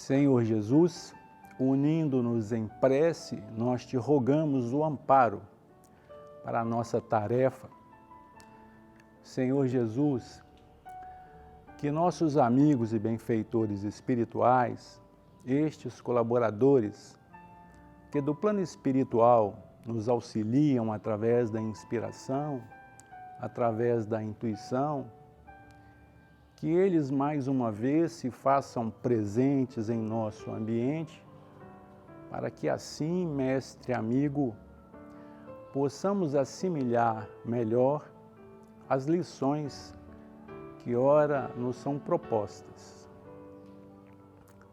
Senhor Jesus, unindo-nos em prece, nós te rogamos o amparo para a nossa tarefa. Senhor Jesus, que nossos amigos e benfeitores espirituais, estes colaboradores, que do plano espiritual nos auxiliam através da inspiração, através da intuição, que eles mais uma vez se façam presentes em nosso ambiente, para que assim, mestre amigo, possamos assimilar melhor as lições que ora nos são propostas.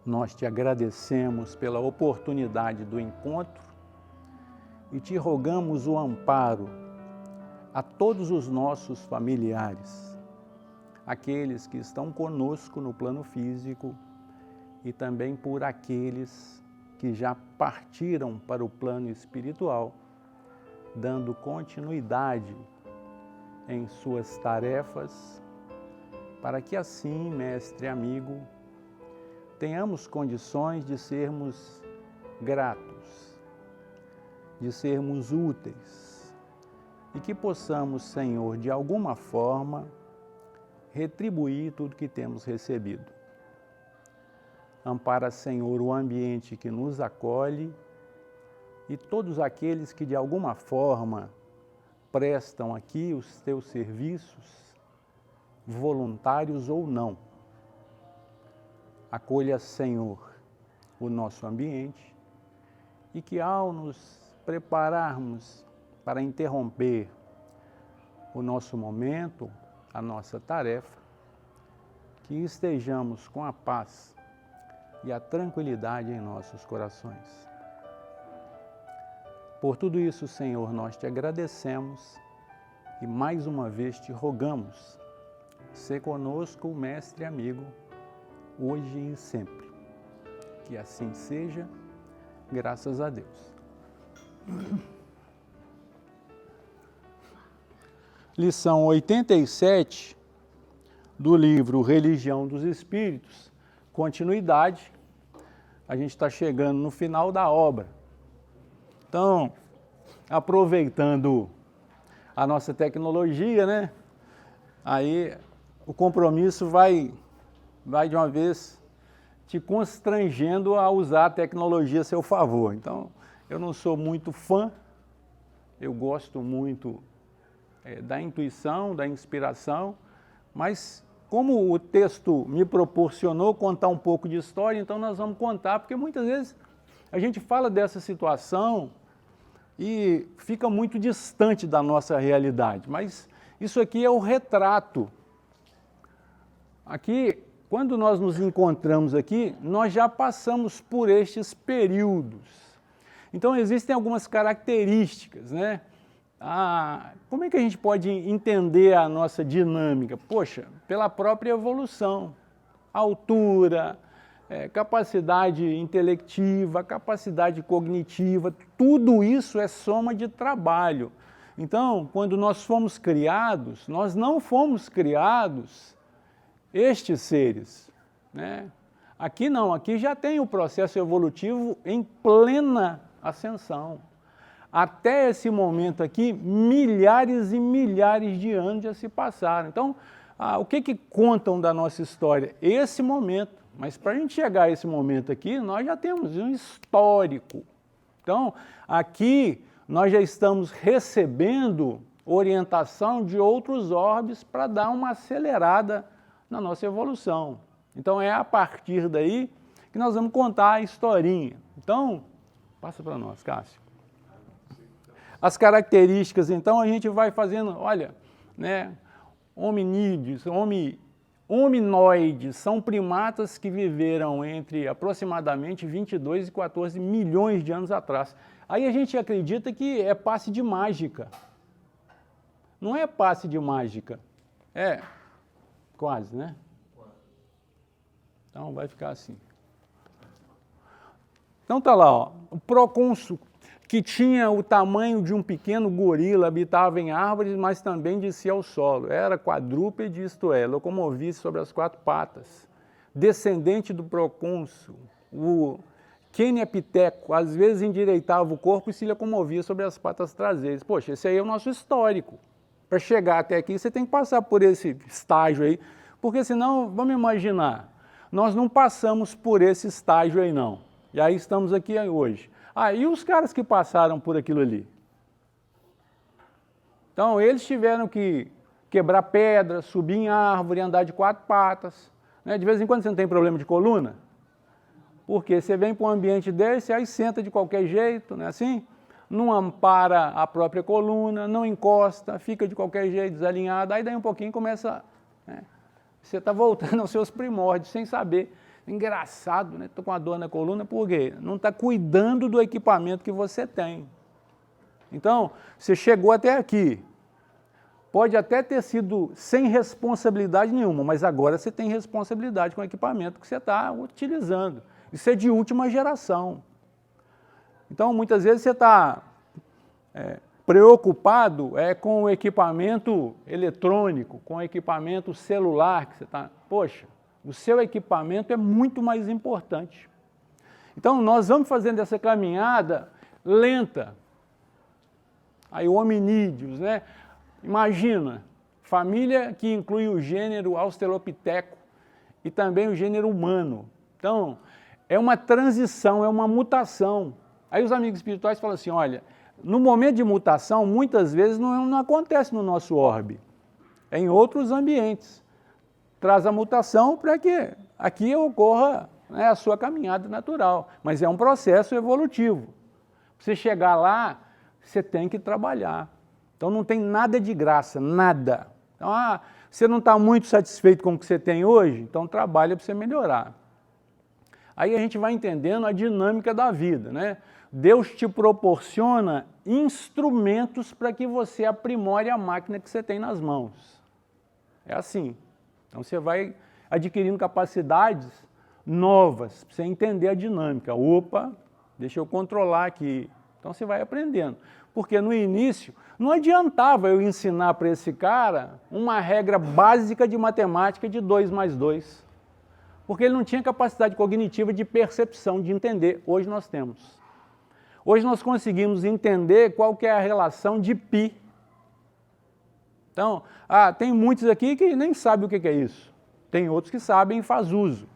Nós te agradecemos pela oportunidade do encontro e te rogamos o amparo a todos os nossos familiares, aqueles que estão conosco no plano físico e também por aqueles que já partiram para o plano espiritual, dando continuidade em suas tarefas, para que assim, mestre amigo, tenhamos condições de sermos gratos, de sermos úteis e que possamos, Senhor, de alguma forma, retribuir tudo que temos recebido. Ampara, Senhor, o ambiente que nos acolhe e todos aqueles que de alguma forma prestam aqui os teus serviços, voluntários ou não. Acolha, Senhor, o nosso ambiente e que ao nos prepararmos para interromper o nosso momento, a nossa tarefa, que estejamos com a paz e a tranquilidade em nossos corações. Por tudo isso, Senhor, nós te agradecemos e mais uma vez te rogamos, sê conosco, mestre amigo, hoje e sempre. Que assim seja, graças a Deus. Lição 87 do livro Religião dos Espíritos, continuidade. A gente está chegando no final da obra. Então, aproveitando a nossa tecnologia, né? Aí o compromisso vai de uma vez te constrangendo a usar a tecnologia a seu favor. Então, eu não sou muito fã, eu gosto muito da intuição, da inspiração, mas como o texto me proporcionou contar um pouco de história, então nós vamos contar, porque muitas vezes a gente fala dessa situação e fica muito distante da nossa realidade, mas isso aqui é o retrato. Aqui, quando nós nos encontramos aqui, nós já passamos por estes períodos. Então existem algumas características, né? Como é que a gente pode entender a nossa dinâmica? Poxa, pela própria evolução, altura, capacidade intelectiva, capacidade cognitiva, tudo isso é soma de trabalho. Então, quando nós fomos criados, nós não fomos criados estes seres, né? Aqui não, aqui já tem o processo evolutivo em plena ascensão. Até esse momento aqui, milhares e milhares de anos já se passaram. Então, o que contam da nossa história? Esse momento. Mas para a gente chegar a esse momento aqui, nós já temos um histórico. Então, aqui nós já estamos recebendo orientação de outros orbes para dar uma acelerada na nossa evolução. Então, é a partir daí que nós vamos contar a historinha. Então, passa para nós, Cássio. As características, então, a gente vai fazendo, olha, né, hominídeos, hominoides, são primatas que viveram entre aproximadamente 22 e 14 milhões de anos atrás. Aí a gente acredita que é passe de mágica. Não é passe de mágica, é quase, né? Então vai ficar assim. Então tá lá, ó, o procônsul, que tinha o tamanho de um pequeno gorila, habitava em árvores, mas também descia ao solo. Era quadrúpede, isto é, locomovia-se sobre as quatro patas. Descendente do procônsul, O queniapiteco, às vezes, endireitava o corpo e se locomovia sobre as patas traseiras. Poxa, esse aí é o nosso histórico. Para chegar até aqui, você tem que passar por esse estágio aí, porque senão, vamos imaginar, nós não passamos por esse estágio aí não. E aí estamos aqui hoje. Ah, e os caras que passaram por aquilo ali? Então, eles tiveram que quebrar pedra, subir em árvore, andar de 4 patas. Né? De vez em quando você não tem problema de coluna, porque você vem para um ambiente desse, aí senta de qualquer jeito, não é assim? Não ampara a própria coluna, não encosta, fica de qualquer jeito, desalinhado, aí daí um pouquinho começa, né? Você está voltando aos seus primórdios, sem saber. Engraçado, né? Estou com uma dor na coluna, por quê? Não está cuidando do equipamento que você tem. Então, você chegou até aqui, pode até ter sido sem responsabilidade nenhuma, mas agora você tem responsabilidade com o equipamento que você está utilizando. Isso é de última geração. Então, muitas vezes você está preocupado com o equipamento eletrônico, com o equipamento celular que você está... Poxa, o seu equipamento é muito mais importante. Então, nós vamos fazendo essa caminhada lenta. Aí, hominídeos, né? Imagina, família que inclui o gênero Australopiteco e também o gênero humano. Então, é uma transição, é uma mutação. Aí os amigos espirituais falam assim, olha, no momento de mutação, muitas vezes não acontece no nosso orbe, é em outros ambientes. Traz a mutação para que aqui ocorra, né, a sua caminhada natural, mas é um processo evolutivo. Para você chegar lá, você tem que trabalhar. Então não tem nada de graça, nada. Então, você não está muito satisfeito com o que você tem hoje? Então trabalha para você melhorar. Aí a gente vai entendendo a dinâmica da vida, né? Deus te proporciona instrumentos para que você aprimore a máquina que você tem nas mãos. É assim. Então você vai adquirindo capacidades novas para você entender a dinâmica. Opa, deixa eu controlar aqui. Então você vai aprendendo. Porque no início não adiantava eu ensinar para esse cara uma regra básica de matemática de 2 mais 2. Porque ele não tinha capacidade cognitiva de percepção, de entender. Hoje nós temos. Hoje nós conseguimos entender qual que é a relação de π. Então, tem muitos aqui que nem sabem o que é isso. Tem outros que sabem e faz uso.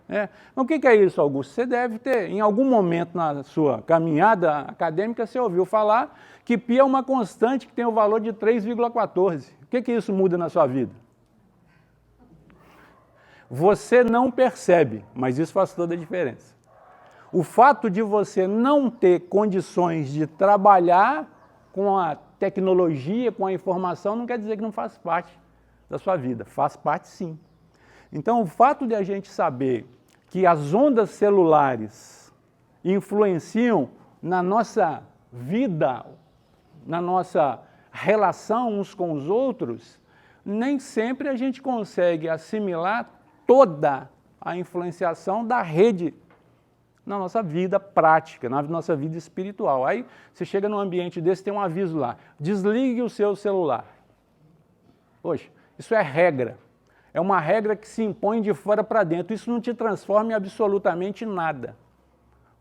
Né? Mas o que é isso, Augusto? Você deve ter, em algum momento na sua caminhada acadêmica, você ouviu falar que π é uma constante que tem o valor de 3,14. O que isso muda na sua vida? Você não percebe, mas isso faz toda a diferença. O fato de você não ter condições de trabalhar com a tecnologia, com a informação, não quer dizer que não faz parte da sua vida. Faz parte sim. Então, o fato de a gente saber que as ondas celulares influenciam na nossa vida, na nossa relação uns com os outros, nem sempre a gente consegue assimilar toda a influenciação da rede na nossa vida prática, na nossa vida espiritual. Aí você chega num ambiente desse, tem um aviso lá, desligue o seu celular. Poxa, isso é regra. É uma regra que se impõe de fora para dentro. Isso não te transforma em absolutamente nada.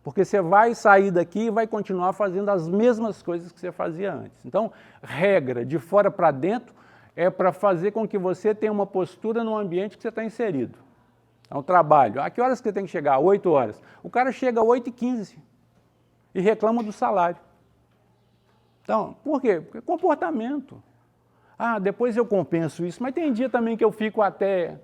Porque você vai sair daqui e vai continuar fazendo as mesmas coisas que você fazia antes. Então, regra de fora para dentro é para fazer com que você tenha uma postura no ambiente que você está inserido. É um trabalho. A que horas que você tem que chegar? 8 horas. O cara chega às 8h15 e reclama do salário. Então, por quê? Porque é comportamento. Depois eu compenso isso, mas tem dia também que eu fico até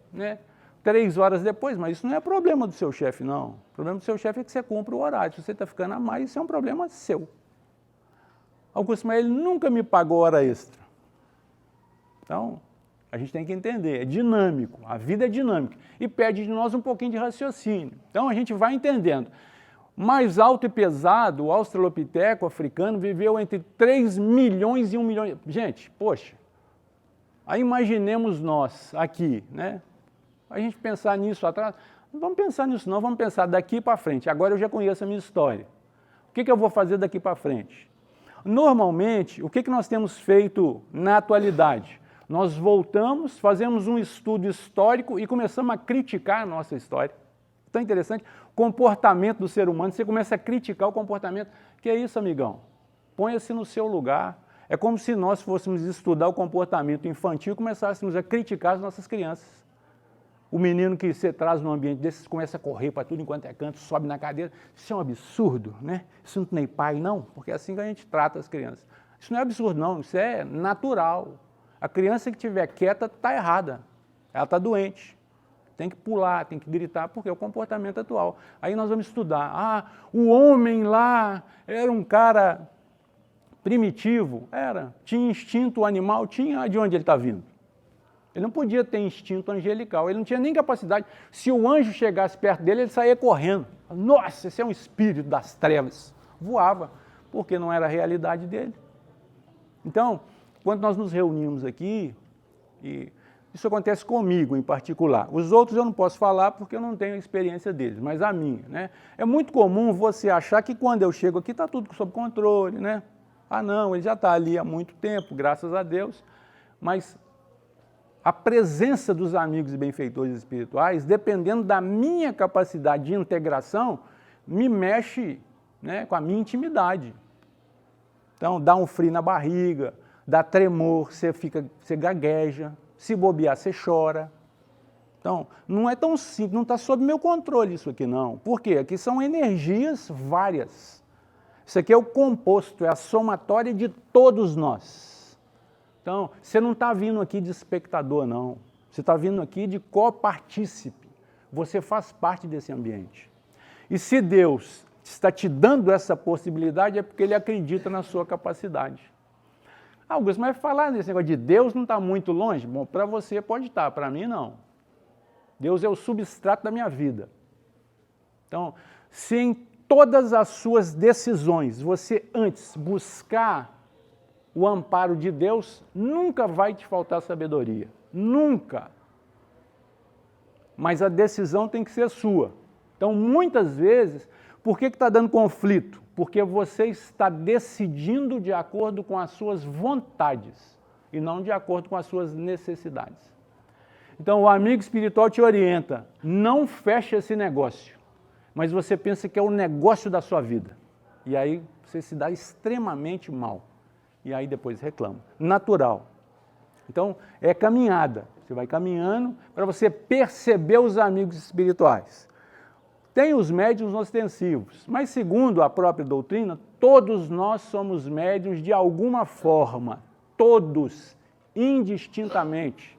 3 horas depois, mas isso não é problema do seu chefe, não. O problema do seu chefe é que você cumpre o horário. Se você está ficando a mais, isso é um problema seu. Augusto, mas ele nunca me pagou hora extra. Então, a gente tem que entender, é dinâmico, a vida é dinâmica e pede de nós um pouquinho de raciocínio. Então, a gente vai entendendo. Mais alto e pesado, o Australopiteco africano viveu entre 3 milhões e 1 milhão. Gente, poxa, aí imaginemos nós aqui, né? A gente pensar nisso atrás, não vamos pensar nisso não, vamos pensar daqui para frente. Agora eu já conheço a minha história. O que eu vou fazer daqui para frente? Normalmente, o que nós temos feito na atualidade? Nós voltamos, fazemos um estudo histórico e começamos a criticar a nossa história. tão interessante, comportamento do ser humano, você começa a criticar o comportamento. Que é isso, amigão? Ponha-se no seu lugar. É como se nós fôssemos estudar o comportamento infantil e começássemos a criticar as nossas crianças. O menino que você traz num ambiente desses começa a correr para tudo enquanto é canto, sobe na cadeira. Isso é um absurdo, né? Isso não tem pai, não, porque é assim que a gente trata as crianças. Isso não é absurdo, não, isso é natural. A criança que estiver quieta está errada, ela está doente. Tem que pular, tem que gritar, porque é o comportamento atual. Aí nós vamos estudar. O homem lá era um cara primitivo, tinha instinto animal, tinha. De onde ele está vindo? Ele não podia ter instinto angelical, ele não tinha nem capacidade. Se o anjo chegasse perto dele, ele saía correndo. Nossa, esse é um espírito das trevas. Voava, porque não era a realidade dele. Então, quando nós nos reunimos aqui, e isso acontece comigo em particular. Os outros eu não posso falar porque eu não tenho a experiência deles, mas a minha, né? É muito comum você achar que quando eu chego aqui está tudo sob controle, né? Não, ele já está ali há muito tempo, graças a Deus. Mas a presença dos amigos e benfeitores espirituais, dependendo da minha capacidade de integração, me mexe, né, com a minha intimidade. Então, dá um frio na barriga, dá tremor, você gagueja, se bobear, você chora. Então, não é tão simples, não está sob meu controle isso aqui não. Por quê? Aqui são energias várias. Isso aqui é o composto, é a somatória de todos nós. Então, você não está vindo aqui de espectador, não. Você está vindo aqui de copartícipe. Você faz parte desse ambiente. E se Deus está te dando essa possibilidade, é porque Ele acredita na sua capacidade. Augusto, mas falar nesse negócio de Deus não está muito longe? Bom, para você pode estar, para mim não. Deus é o substrato da minha vida. Então, se em todas as suas decisões você antes buscar o amparo de Deus, nunca vai te faltar sabedoria. Nunca. Mas a decisão tem que ser sua. Então, muitas vezes, por que está dando conflito? Porque você está decidindo de acordo com as suas vontades e não de acordo com as suas necessidades. Então, o amigo espiritual te orienta, não feche esse negócio, mas você pensa que é o negócio da sua vida. E aí você se dá extremamente mal. E aí depois reclama. Natural. Então, é caminhada. Você vai caminhando para você perceber os amigos espirituais. Tem os médiuns ostensivos, mas segundo a própria doutrina, todos nós somos médiuns de alguma forma, todos, indistintamente.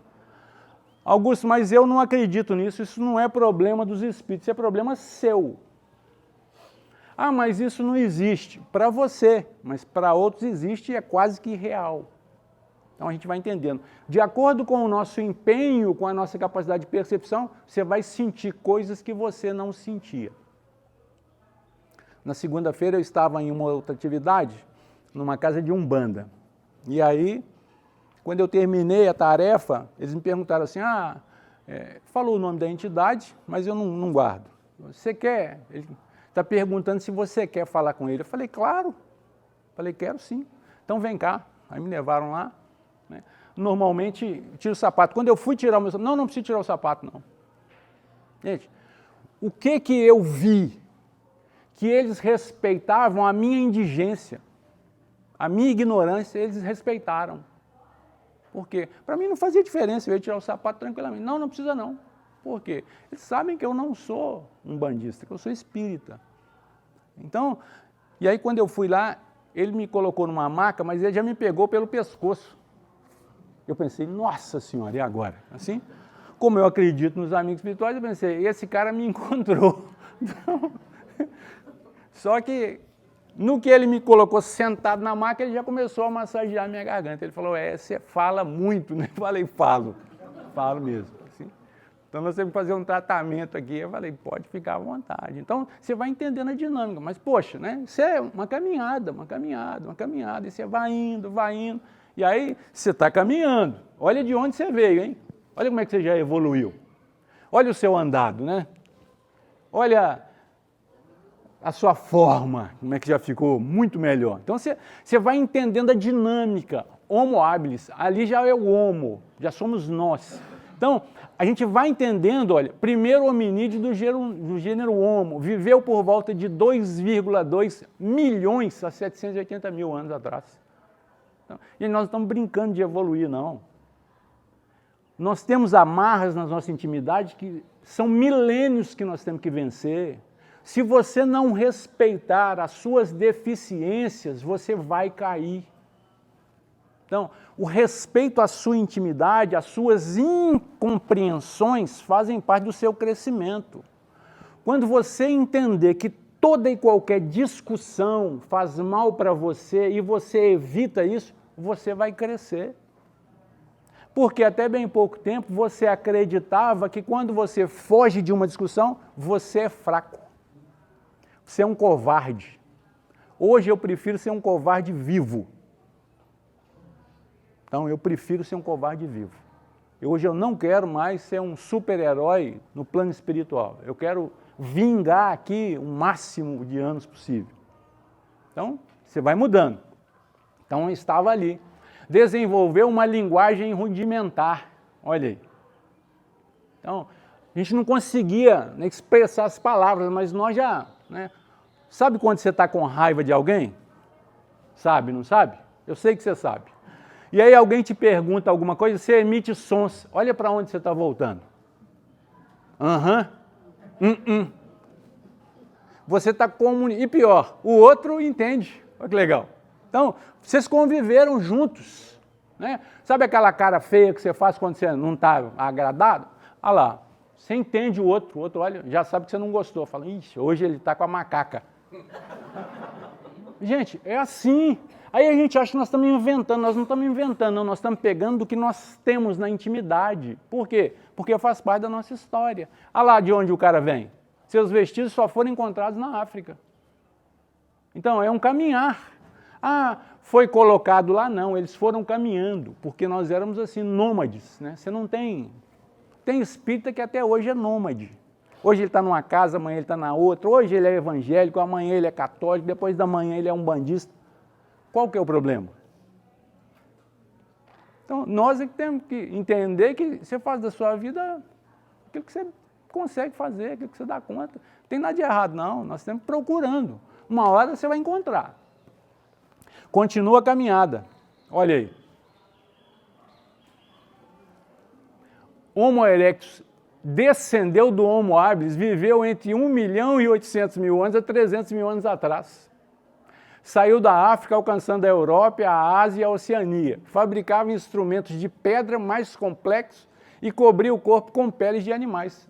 Augusto, mas eu não acredito nisso, isso não é problema dos espíritos, isso é problema seu. Mas isso não existe para você, mas para outros existe e é quase que real. Então a gente vai entendendo. De acordo com o nosso empenho, com a nossa capacidade de percepção, você vai sentir coisas que você não sentia. Na segunda-feira eu estava em uma outra atividade, numa casa de umbanda. E aí, quando eu terminei a tarefa, eles me perguntaram assim, falou o nome da entidade, mas eu não guardo. Você quer? Ele está perguntando se você quer falar com ele. Eu falei, claro. Falei, quero sim. Então vem cá. Aí me levaram lá. Normalmente, tiro o sapato. Quando eu fui tirar o meu sapato, não precisa tirar o sapato, não. Gente, o que eu vi? Que eles respeitavam a minha indigência, a minha ignorância, eles respeitaram. Por quê? Para mim não fazia diferença, eu ia tirar o sapato tranquilamente. Não precisa não. Por quê? Eles sabem que eu não sou um bandista, que eu sou espírita. Então, e aí quando eu fui lá, ele me colocou numa maca, mas ele já me pegou pelo pescoço. Eu pensei, nossa senhora, e agora? Assim, como eu acredito nos amigos espirituais, eu pensei, esse cara me encontrou. Só que, no que ele me colocou sentado na maca, ele já começou a massagear minha garganta. Ele falou, você fala muito, né? Eu falei, falo mesmo. Assim. Então, nós temos que fazer um tratamento aqui. Eu falei, pode ficar à vontade. Então, você vai entendendo a dinâmica. Mas, poxa, né? Isso é uma caminhada. E você vai indo. E aí, você está caminhando. Olha de onde você veio, hein? Olha como é que você já evoluiu. Olha o seu andado, né? Olha a sua forma, como é que já ficou muito melhor. Então, você vai entendendo a dinâmica. Homo habilis, ali já é o homo, já somos nós. Então, a gente vai entendendo, olha, primeiro hominídeo do gênero Homo, viveu por volta de 2,2 milhões a 780 mil anos atrás. Então, e nós não estamos brincando de evoluir, não. Nós temos amarras na nossa intimidade que são milênios que nós temos que vencer. Se você não respeitar as suas deficiências, você vai cair. Então, o respeito à sua intimidade, às suas incompreensões fazem parte do seu crescimento. Quando você entender que toda e qualquer discussão faz mal para você e você evita isso, você vai crescer. Porque até bem pouco tempo você acreditava que quando você foge de uma discussão, você é fraco. Você é um covarde. Hoje eu prefiro ser um covarde vivo. Então eu prefiro ser um covarde vivo. Hoje eu não quero mais ser um super-herói no plano espiritual. Eu quero vingar aqui o máximo de anos possível. Então, você vai mudando. Então, eu estava ali. Desenvolveu uma linguagem rudimentar. Olha aí. Então, a gente não conseguia expressar as palavras, mas nós já... Né? Sabe quando você está com raiva de alguém? Sabe, não sabe? Eu sei que você sabe. E aí alguém te pergunta alguma coisa, você emite sons. Olha para onde você está voltando. Aham. Você está comunicando. E pior, o outro entende. Olha que legal. Então, vocês conviveram juntos. Né? Sabe aquela cara feia que você faz quando você não está agradado? Olha lá, você entende o outro olha, já sabe que você não gostou. Fala, ixi, hoje ele está com a macaca. Gente, é assim. Aí a gente acha que nós estamos inventando, nós não estamos inventando, não, nós estamos pegando do que nós temos na intimidade. Por quê? Porque faz parte da nossa história. Olha lá de onde o cara vem. Seus vestígios só foram encontrados na África. Então, é um caminhar. Ah, foi colocado lá? Não, eles foram caminhando, porque nós éramos assim, nômades. Né? Você não tem... Tem espírita que até hoje é nômade. Hoje ele está numa casa, amanhã ele está na outra. Hoje ele é evangélico, amanhã ele é católico, depois da manhã ele é um bandista. Qual que é o problema? Então, nós é que temos que entender que você faz da sua vida aquilo que você consegue fazer, aquilo que você dá conta. Não tem nada de errado, não. Nós estamos procurando. Uma hora você vai encontrar. Continua a caminhada. Olha aí. Homo erectus descendeu do Homo habilis, viveu entre 1 milhão e 800 mil anos a 300 mil anos atrás. Saiu da África, alcançando a Europa, a Ásia e a Oceania. Fabricava instrumentos de pedra mais complexos e cobria o corpo com peles de animais.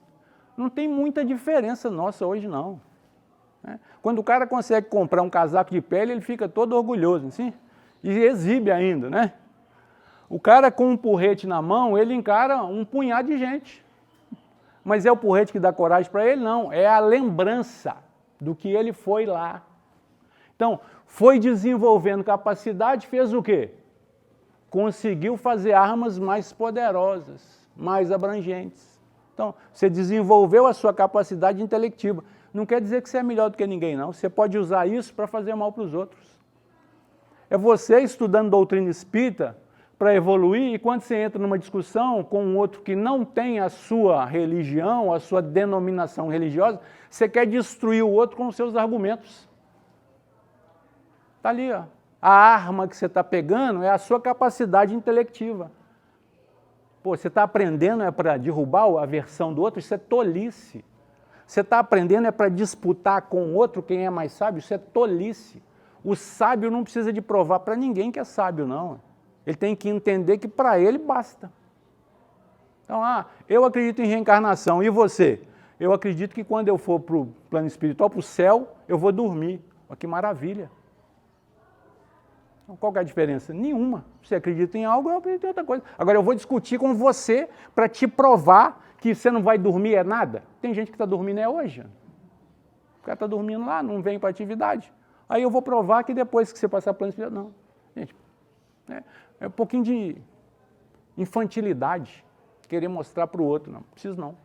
Não tem muita diferença nossa hoje, não. Quando o cara consegue comprar um casaco de pele, ele fica todo orgulhoso, assim, e exibe ainda, né? O cara com um porrete na mão, ele encara um punhado de gente. Mas é o porrete que dá coragem para ele? Não, é a lembrança do que ele foi lá. Então, foi desenvolvendo capacidade, fez o quê? Conseguiu fazer armas mais poderosas, mais abrangentes. Então, você desenvolveu a sua capacidade intelectiva. Não quer dizer que você é melhor do que ninguém, não. Você pode usar isso para fazer mal para os outros. É você estudando doutrina espírita para evoluir, e quando você entra numa discussão com um outro que não tem a sua religião, a sua denominação religiosa, você quer destruir o outro com os seus argumentos. Está ali, ó. A arma que você está pegando é a sua capacidade intelectiva. Pô, você está aprendendo é para derrubar a versão do outro, isso é tolice. Você está aprendendo é para disputar com o outro quem é mais sábio, isso é tolice. O sábio não precisa de provar para ninguém que é sábio, não. Ele tem que entender que para ele basta. Então, eu acredito em reencarnação, e você? Eu acredito que quando eu for para o plano espiritual, para o céu, eu vou dormir. Olha que maravilha. Então, qual que é a diferença? Nenhuma. Você acredita em algo, eu acredito em outra coisa. Agora, eu vou discutir com você para te provar que você não vai dormir é nada. Tem gente que está dormindo hoje. O cara está dormindo lá, não vem para a atividade. Aí eu vou provar que depois que você passar plano espiritual, não. Gente, é um pouquinho de infantilidade, querer mostrar para o outro. Não preciso não.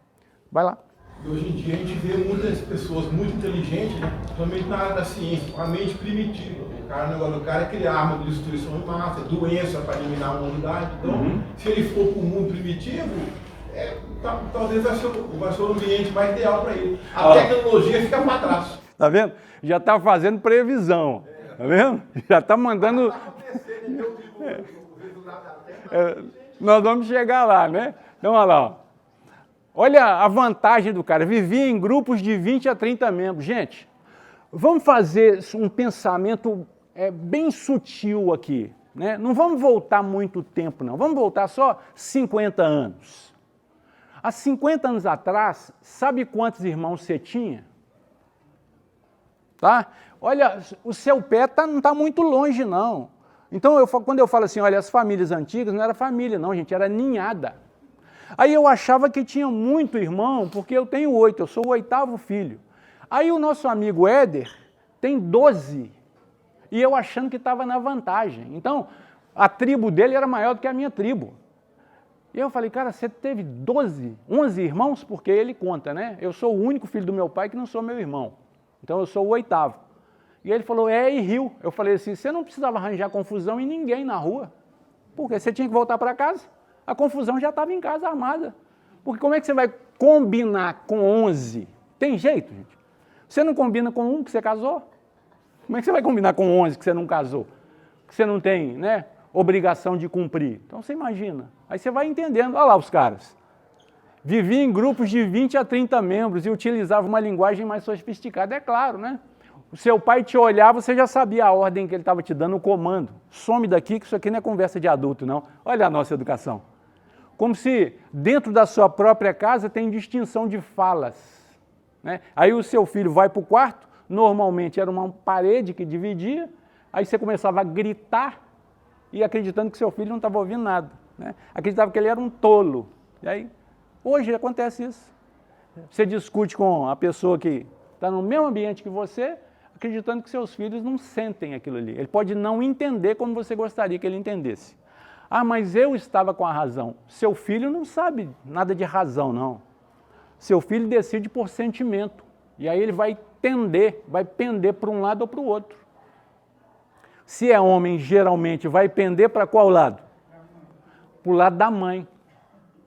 Vai lá. E hoje em dia a gente vê muitas pessoas muito inteligentes, né? Principalmente na área da ciência, com a mente primitiva. O negócio do cara é criar arma de destruição em massa, doença para eliminar a humanidade. Então, se ele for para o mundo primitivo, Talvez vai ser o ambiente mais ideal para ele. A tecnologia fica para trás. Tá vendo? Já está fazendo previsão. Tá vendo? Já está mandando... nós vamos chegar lá, né? Então, olha lá. Ó. Olha a vantagem do cara. Vivia em grupos de 20 a 30 membros. Gente, vamos fazer um pensamento bem sutil aqui. Né? Não vamos voltar muito tempo, não. Vamos voltar só 50 anos. Há 50 anos atrás, sabe quantos irmãos você tinha? Tá? Olha, o seu pé não está muito longe, não. Então, quando eu falo assim, olha, as famílias antigas, não era família, não, gente, era ninhada. Aí eu achava que tinha muito irmão, porque eu tenho 8, eu sou o 8º filho. Aí o nosso amigo Éder tem 12, e eu achando que estava na vantagem. Então, a tribo dele era maior do que a minha tribo. E eu falei, cara, você teve 11 irmãos? Porque ele conta, né? Eu sou o único filho do meu pai que não sou meu irmão. Então eu sou o 8º. E ele falou, e riu. Eu falei assim, você não precisava arranjar confusão em ninguém na rua. Porque você tinha que voltar para casa. A confusão já estava em casa armada. Porque como é que você vai combinar com 11? Tem jeito, gente? Você não combina com um que você casou? Como é que você vai combinar com 11 que você não casou? Que você não tem, né, obrigação de cumprir? Então você imagina. Aí você vai entendendo. Olha lá os caras. Vivia em grupos de 20 a 30 membros e utilizava uma linguagem mais sofisticada. É claro, né? O seu pai te olhava, você já sabia a ordem que ele estava te dando, o comando. Some daqui, que isso aqui não é conversa de adulto, não. Olha a nossa educação. Como se dentro da sua própria casa tem distinção de falas. Né? Aí o seu filho vai para o quarto, normalmente era uma parede que dividia, aí você começava a gritar e acreditando que seu filho não estava ouvindo nada. Né? Acreditava que ele era um tolo. E aí, hoje acontece isso. Você discute com a pessoa que está no mesmo ambiente que você, acreditando que seus filhos não sentem aquilo ali. Ele pode não entender como você gostaria que ele entendesse. Ah, mas eu estava com a razão. Seu filho não sabe nada de razão, não. Seu filho decide por sentimento. E aí ele vai pender para um lado ou para o outro. Se é homem, geralmente vai pender para qual lado? Para o lado da mãe.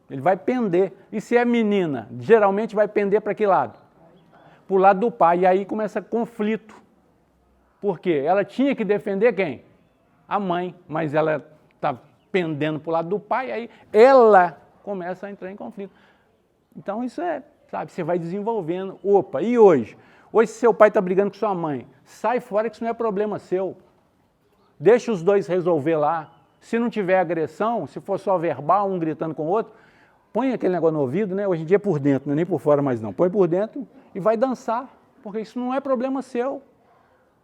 Ele vai pender. E se é menina, geralmente vai pender para que lado? Para o lado do pai. E aí começa conflito. Por quê? Ela tinha que defender quem? A mãe. Mas ela está pendendo para o lado do pai, aí ela começa a entrar em conflito. Então isso sabe, você vai desenvolvendo. Opa, e hoje? Hoje se seu pai está brigando com sua mãe, sai fora que isso não é problema seu. Deixa os dois resolver lá. Se não tiver agressão, se for só verbal, um gritando com o outro, põe aquele negócio no ouvido, né? Hoje em dia é por dentro, não é nem por fora mais não. Põe por dentro e vai dançar, porque isso não é problema seu.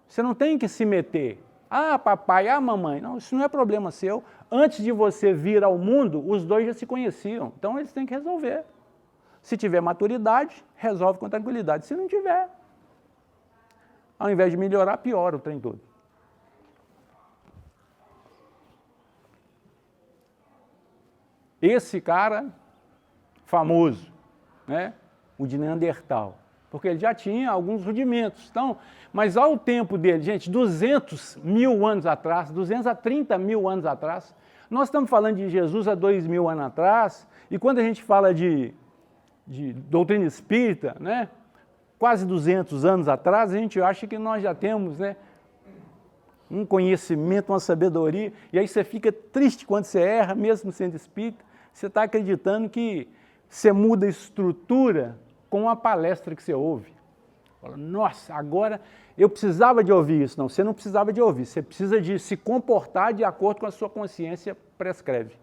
Você não tem que se meter. Ah, papai, ah, mamãe. Não, isso não é problema seu. Antes de você vir ao mundo, os dois já se conheciam. Então eles têm que resolver. Se tiver maturidade, resolve com tranquilidade. Se não tiver, ao invés de melhorar, piora o trem todo. Esse cara famoso, né? O de Neandertal. Porque ele já tinha alguns rudimentos. Então, mas ao tempo dele, gente, 200 mil anos atrás, 230 mil anos atrás, nós estamos falando de Jesus há 2.000 anos atrás, e quando a gente fala de doutrina espírita, né, quase 200 anos atrás, a gente acha que nós já temos, né, um conhecimento, uma sabedoria, e aí você fica triste quando você erra, mesmo sendo espírita, você está acreditando que você muda a estrutura com a palestra que você ouve. Fala, nossa, agora eu precisava de ouvir isso. Não, você não precisava de ouvir, você precisa de se comportar de acordo com a sua consciência prescreve.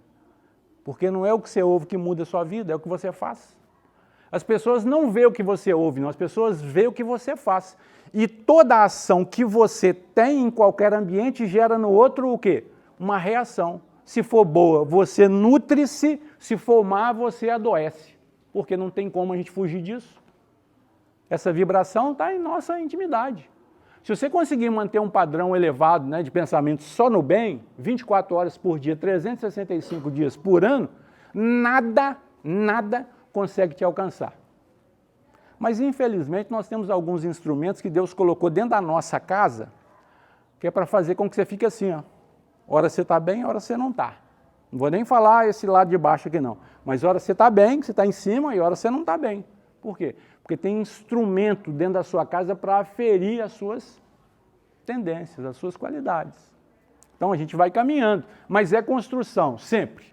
Porque não é o que você ouve que muda a sua vida, é o que você faz. As pessoas não veem o que você ouve, não, as pessoas veem o que você faz. E toda ação que você tem em qualquer ambiente gera no outro o quê? Uma reação. Se for boa, você nutre-se, se for má, você adoece. Porque não tem como a gente fugir disso. Essa vibração está em nossa intimidade. Se você conseguir manter um padrão elevado, né, de pensamento só no bem, 24 horas por dia, 365 dias por ano, nada consegue te alcançar. Mas, infelizmente, nós temos alguns instrumentos que Deus colocou dentro da nossa casa, que é para fazer com que você fique assim, ó. Hora você está bem, hora você não está. Não vou nem falar esse lado de baixo aqui não. Mas hora você está bem, você está em cima, e hora você não está bem. Por quê? Porque tem instrumento dentro da sua casa para aferir as suas tendências, as suas qualidades. Então a gente vai caminhando, mas é construção, sempre.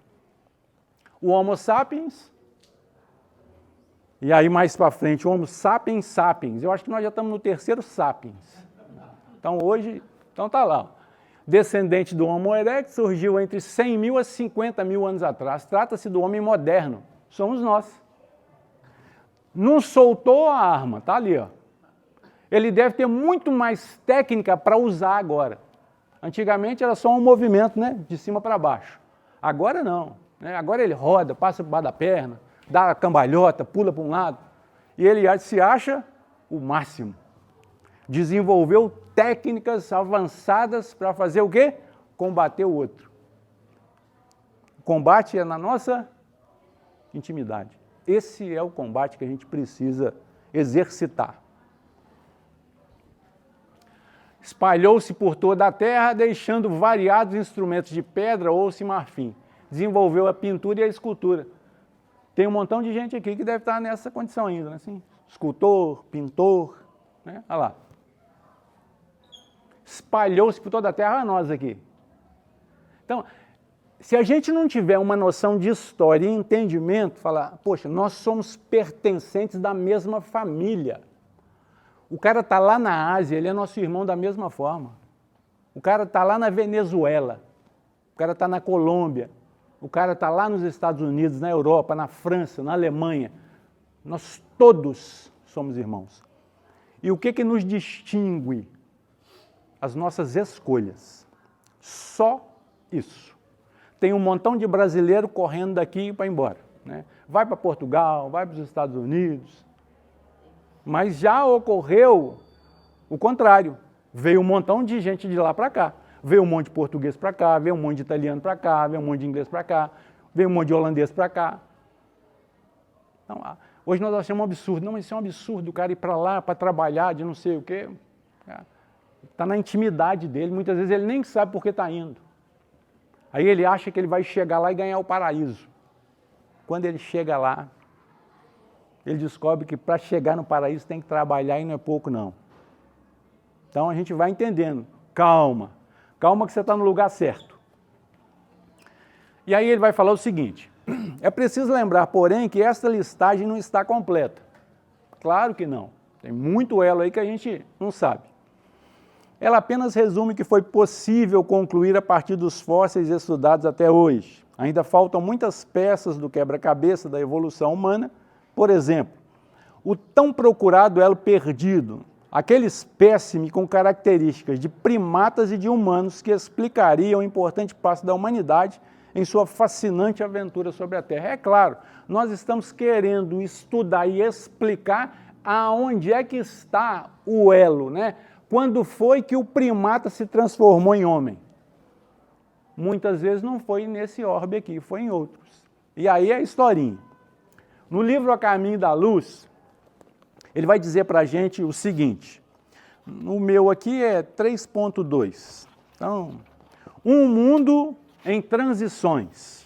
O Homo sapiens, e aí mais para frente, o Homo sapiens sapiens. Eu acho que nós já estamos no terceiro sapiens. Então hoje, então está lá. Descendente do Homo erectus, surgiu entre 100 mil a 50 mil anos atrás. Trata-se do homem moderno, somos nós. Não soltou a arma, está ali, ó. Ele deve ter muito mais técnica para usar agora. Antigamente era só um movimento, né, de cima para baixo. Agora não. Né? Agora ele roda, passa por baixo da perna, dá a cambalhota, pula para um lado. E ele se acha o máximo. Desenvolveu técnicas avançadas para fazer o quê? Combater o outro. O combate é na nossa intimidade. Esse é o combate que a gente precisa exercitar. Espalhou-se por toda a terra, deixando variados instrumentos de pedra, osso e marfim. Desenvolveu a pintura e a escultura. Tem um montão de gente aqui que deve estar nessa condição ainda, né? Assim, escultor, pintor, né? Olha lá. Espalhou-se por toda a terra a nós aqui. Então, se a gente não tiver uma noção de história e entendimento, falar, poxa, nós somos pertencentes da mesma família. O cara está lá na Ásia, ele é nosso irmão da mesma forma. O cara está lá na Venezuela, o cara está na Colômbia, o cara está lá nos Estados Unidos, na Europa, na França, na Alemanha. Nós todos somos irmãos. E o que nos distingue? As nossas escolhas. Só isso. Tem um montão de brasileiro correndo daqui para ir embora. Né? Vai para Portugal, vai para os Estados Unidos. Mas já ocorreu o contrário. Veio um montão de gente de lá para cá. Veio um monte de português para cá, veio um monte de italiano para cá, veio um monte de inglês para cá, veio um monte de holandês para cá. Então, hoje nós achamos um absurdo. Não, mas isso é um absurdo, o cara ir para lá para trabalhar de não sei o quê. Está na intimidade dele, muitas vezes ele nem sabe por que está indo. Aí ele acha que ele vai chegar lá e ganhar o paraíso. Quando ele chega lá, ele descobre que para chegar no paraíso tem que trabalhar e não é pouco não. Então a gente vai entendendo. Calma, calma que você está no lugar certo. E aí ele vai falar o seguinte, é preciso lembrar, porém, que esta listagem não está completa. Claro que não, tem muito elo aí que a gente não sabe. Ela apenas resume que foi possível concluir a partir dos fósseis estudados até hoje. Ainda faltam muitas peças do quebra-cabeça da evolução humana. Por exemplo, o tão procurado elo perdido, aquele espécime com características de primatas e de humanos que explicaria o importante passo da humanidade em sua fascinante aventura sobre a Terra. É claro, nós estamos querendo estudar e explicar aonde é que está o elo, né? Quando foi que o primata se transformou em homem? Muitas vezes não foi nesse orbe aqui, foi em outros. E aí é a historinha. No livro A Caminho da Luz, ele vai dizer para a gente o seguinte, o meu aqui é 3.2. Então, um mundo em transições.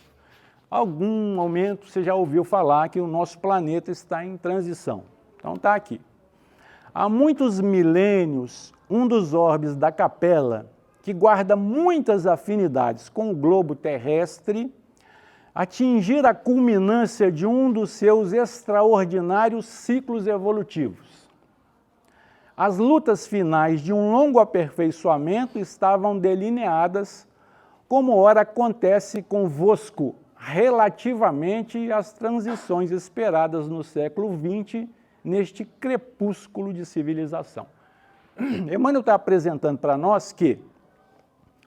Algum momento você já ouviu falar que o nosso planeta está em transição. Então está aqui. Há muitos milênios, um dos orbes da Capela, que guarda muitas afinidades com o globo terrestre, atingir a culminância de um dos seus extraordinários ciclos evolutivos. As lutas finais de um longo aperfeiçoamento estavam delineadas, como ora acontece convosco, relativamente às transições esperadas no século XX, neste crepúsculo de civilização. Emmanuel está apresentando para nós que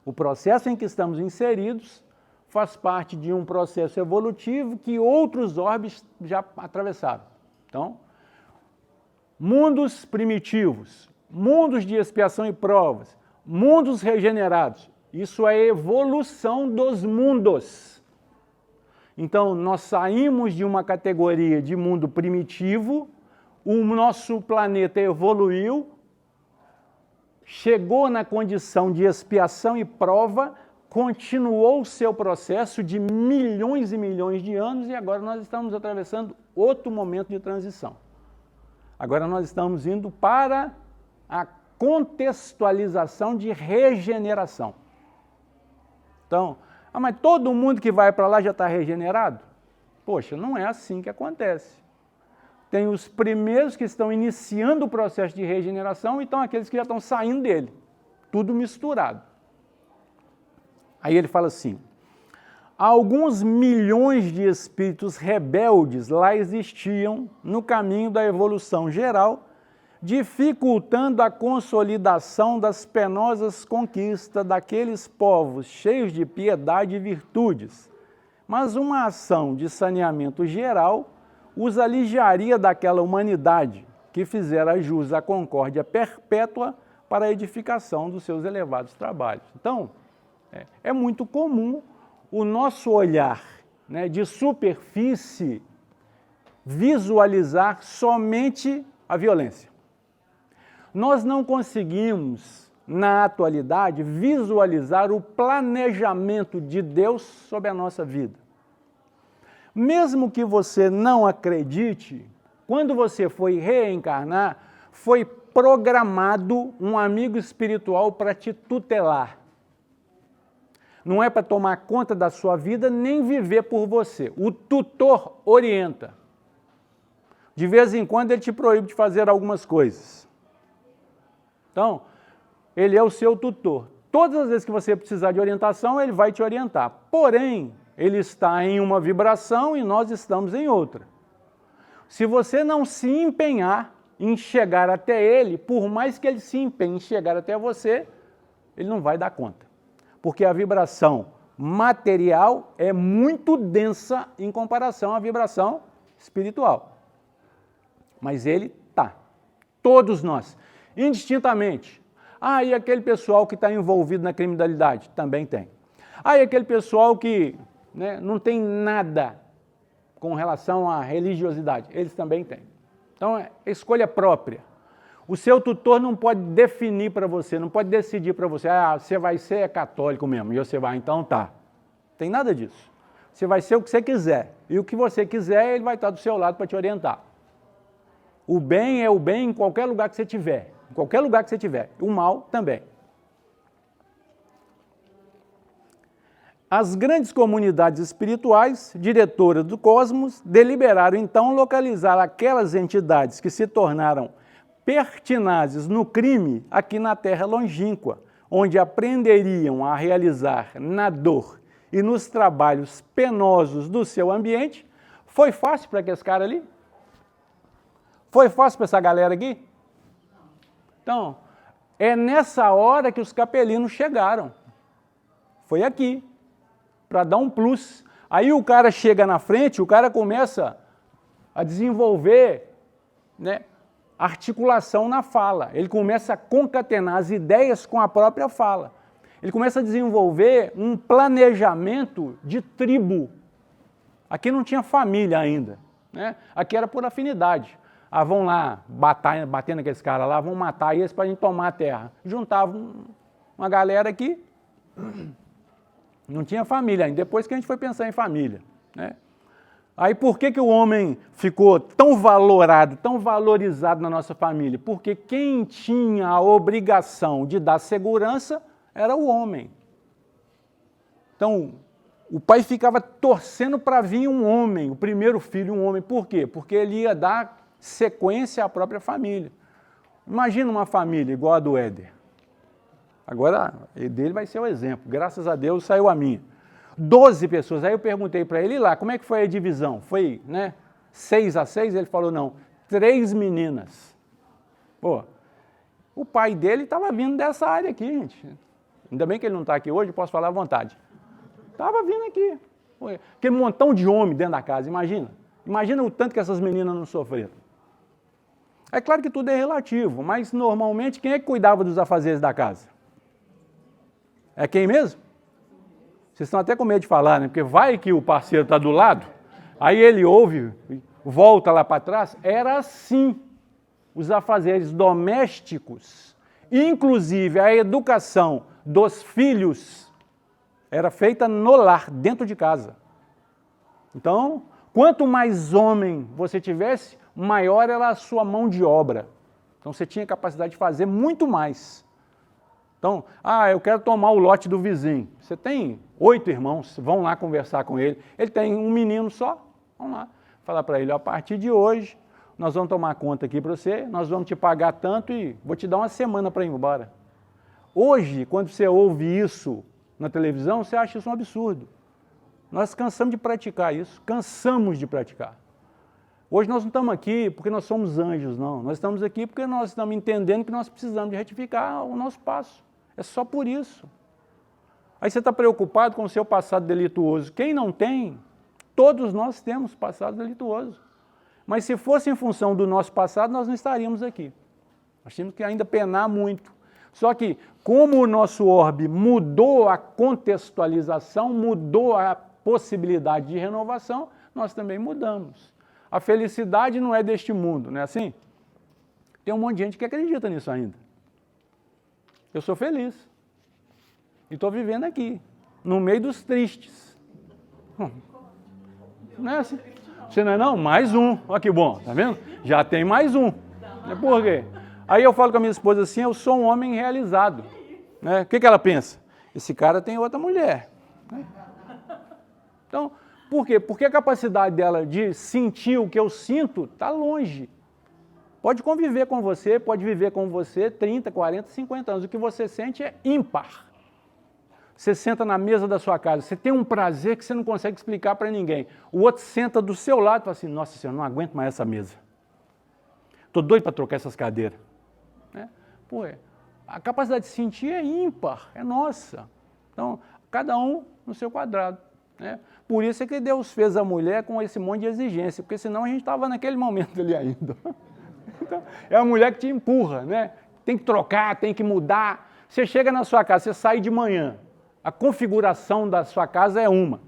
o processo em que estamos inseridos faz parte de um processo evolutivo que outros orbes já atravessaram. Então, mundos primitivos, mundos de expiação e provas, mundos regenerados, isso é evolução dos mundos. Então, nós saímos de uma categoria de mundo primitivo, o nosso planeta evoluiu, chegou na condição de expiação e prova continuou o seu processo de milhões e milhões de anos e agora nós estamos atravessando outro momento de transição. Agora nós estamos indo para a contextualização de regeneração. Então, mas todo mundo que vai para lá já está regenerado? Poxa, não é assim que acontece. Tem os primeiros que estão iniciando o processo de regeneração e estão aqueles que já estão saindo dele. Tudo misturado. Aí ele fala assim, alguns milhões de espíritos rebeldes lá existiam no caminho da evolução geral, dificultando a consolidação das penosas conquistas daqueles povos cheios de piedade e virtudes. Mas uma ação de saneamento geral os aliviaria daquela humanidade que fizera jus à concórdia perpétua para a edificação dos seus elevados trabalhos. Então, é muito comum o nosso olhar, né, de superfície visualizar somente a violência. Nós não conseguimos, na atualidade, visualizar o planejamento de Deus sobre a nossa vida. Mesmo que você não acredite, quando você foi reencarnar, foi programado um amigo espiritual para te tutelar. Não é para tomar conta da sua vida, nem viver por você. O tutor orienta. De vez em quando ele te proíbe de fazer algumas coisas. Então, ele é o seu tutor. Todas as vezes que você precisar de orientação, ele vai te orientar. Porém, ele está em uma vibração e nós estamos em outra. Se você não se empenhar em chegar até ele, por mais que ele se empenhe em chegar até você, ele não vai dar conta. Porque a vibração material é muito densa em comparação à vibração espiritual. Mas ele está. Todos nós, indistintamente. E aquele pessoal que está envolvido na criminalidade? Também tem. E aquele pessoal que, né, não tem nada com relação à religiosidade? Eles também têm. Então, é escolha própria. O seu tutor não pode definir para você, não pode decidir para você, você vai ser católico mesmo, e você vai, então tá. Tem nada disso. Você vai ser o que você quiser, e o que você quiser, ele vai estar do seu lado para te orientar. O bem é o bem em qualquer lugar que você tiver, em qualquer lugar que você tiver, o mal também. As grandes comunidades espirituais, diretoras do cosmos, deliberaram então localizar aquelas entidades que se tornaram pertinazes no crime aqui na Terra longínqua, onde aprenderiam a realizar na dor e nos trabalhos penosos do seu ambiente. Foi fácil para aqueles caras ali? Foi fácil para essa galera aqui? Então, é nessa hora que os capelinos chegaram. Foi aqui, para dar um plus. Aí o cara chega na frente, o cara começa a desenvolver, né, articulação na fala. Ele começa a concatenar as ideias com a própria fala. Ele começa a desenvolver um planejamento de tribo. Aqui não tinha família ainda, né? Aqui era por afinidade. Vão lá, bater naqueles caras lá, vão matar eles para a gente tomar a terra. Juntavam uma galera aqui, não tinha família ainda, depois que a gente foi pensar em família, né? Aí por que o homem ficou tão valorado, tão valorizado na nossa família? Porque quem tinha a obrigação de dar segurança era o homem. Então, o pai ficava torcendo para vir um homem, o primeiro filho um homem. Por quê? Porque ele ia dar sequência à própria família. Imagina uma família igual a do Éder. Agora, dele vai ser o exemplo. Graças a Deus saiu a minha. 12 pessoas. Aí eu perguntei para ele lá, como é que foi a divisão? Foi, né, 6-6? Ele falou, não, 3 meninas. Pô, o pai dele estava vindo dessa área aqui, gente. Ainda bem que ele não está aqui hoje, posso falar à vontade. Estava vindo aqui. Aquele montão de homem dentro da casa, imagina. Imagina o tanto que essas meninas não sofreram. É claro que tudo é relativo, mas normalmente quem é que cuidava dos afazeres da casa? É quem mesmo? Vocês estão até com medo de falar, né? Porque vai que o parceiro está do lado, aí ele ouve, volta lá para trás. Era assim os afazeres domésticos, inclusive a educação dos filhos, Era feita no lar, dentro de casa. Então, quanto mais homem você tivesse, maior era a sua mão de obra. Então você tinha capacidade de fazer muito mais. Então, eu quero tomar o lote do vizinho. Você tem 8 irmãos, vão lá conversar com ele. Ele tem um menino só, vamos lá. Falar para ele, a partir de hoje, nós vamos tomar conta aqui para você, nós vamos te pagar tanto e vou te dar uma semana para ir embora. Hoje, quando você ouve isso na televisão, você acha isso um absurdo. Nós cansamos de praticar isso, cansamos de praticar. Hoje nós não estamos aqui porque nós somos anjos, não. Nós estamos aqui porque nós estamos entendendo que nós precisamos de retificar o nosso passo. É só por isso. Aí você está preocupado com o seu passado delituoso. Quem não tem, todos nós temos passado delituoso. Mas se fosse em função do nosso passado, nós não estaríamos aqui. Nós tínhamos que ainda penar muito. Só que, como o nosso orbe mudou a contextualização, mudou a possibilidade de renovação, nós também mudamos. A felicidade não é deste mundo, não é assim? Tem um monte de gente que acredita nisso ainda. Eu sou feliz. E estou vivendo aqui, no meio dos tristes. Não é assim? Você não é não? Mais um. Olha que bom, tá vendo? Já tem mais um. Por quê? Aí eu falo com a minha esposa assim, eu sou um homem realizado. Né? O que ela pensa? Esse cara tem outra mulher. Né? Então, por quê? Porque a capacidade dela de sentir o que eu sinto está longe. Pode conviver com você, pode viver com você 30, 40, 50 anos. O que você sente é ímpar. Você senta na mesa da sua casa, você tem um prazer que você não consegue explicar para ninguém. O outro senta do seu lado e fala assim, nossa senhora, não aguento mais essa mesa. Estou doido para trocar essas cadeiras. Né? Pô, a capacidade de sentir é ímpar, é nossa. Então, cada um no seu quadrado. Né? Por isso é que Deus fez a mulher com esse monte de exigência, porque senão a gente estava naquele momento ali ainda. Então, é a mulher que te empurra, né? Tem que trocar, tem que mudar. Você chega na sua casa, você sai de manhã, a configuração da sua casa é uma.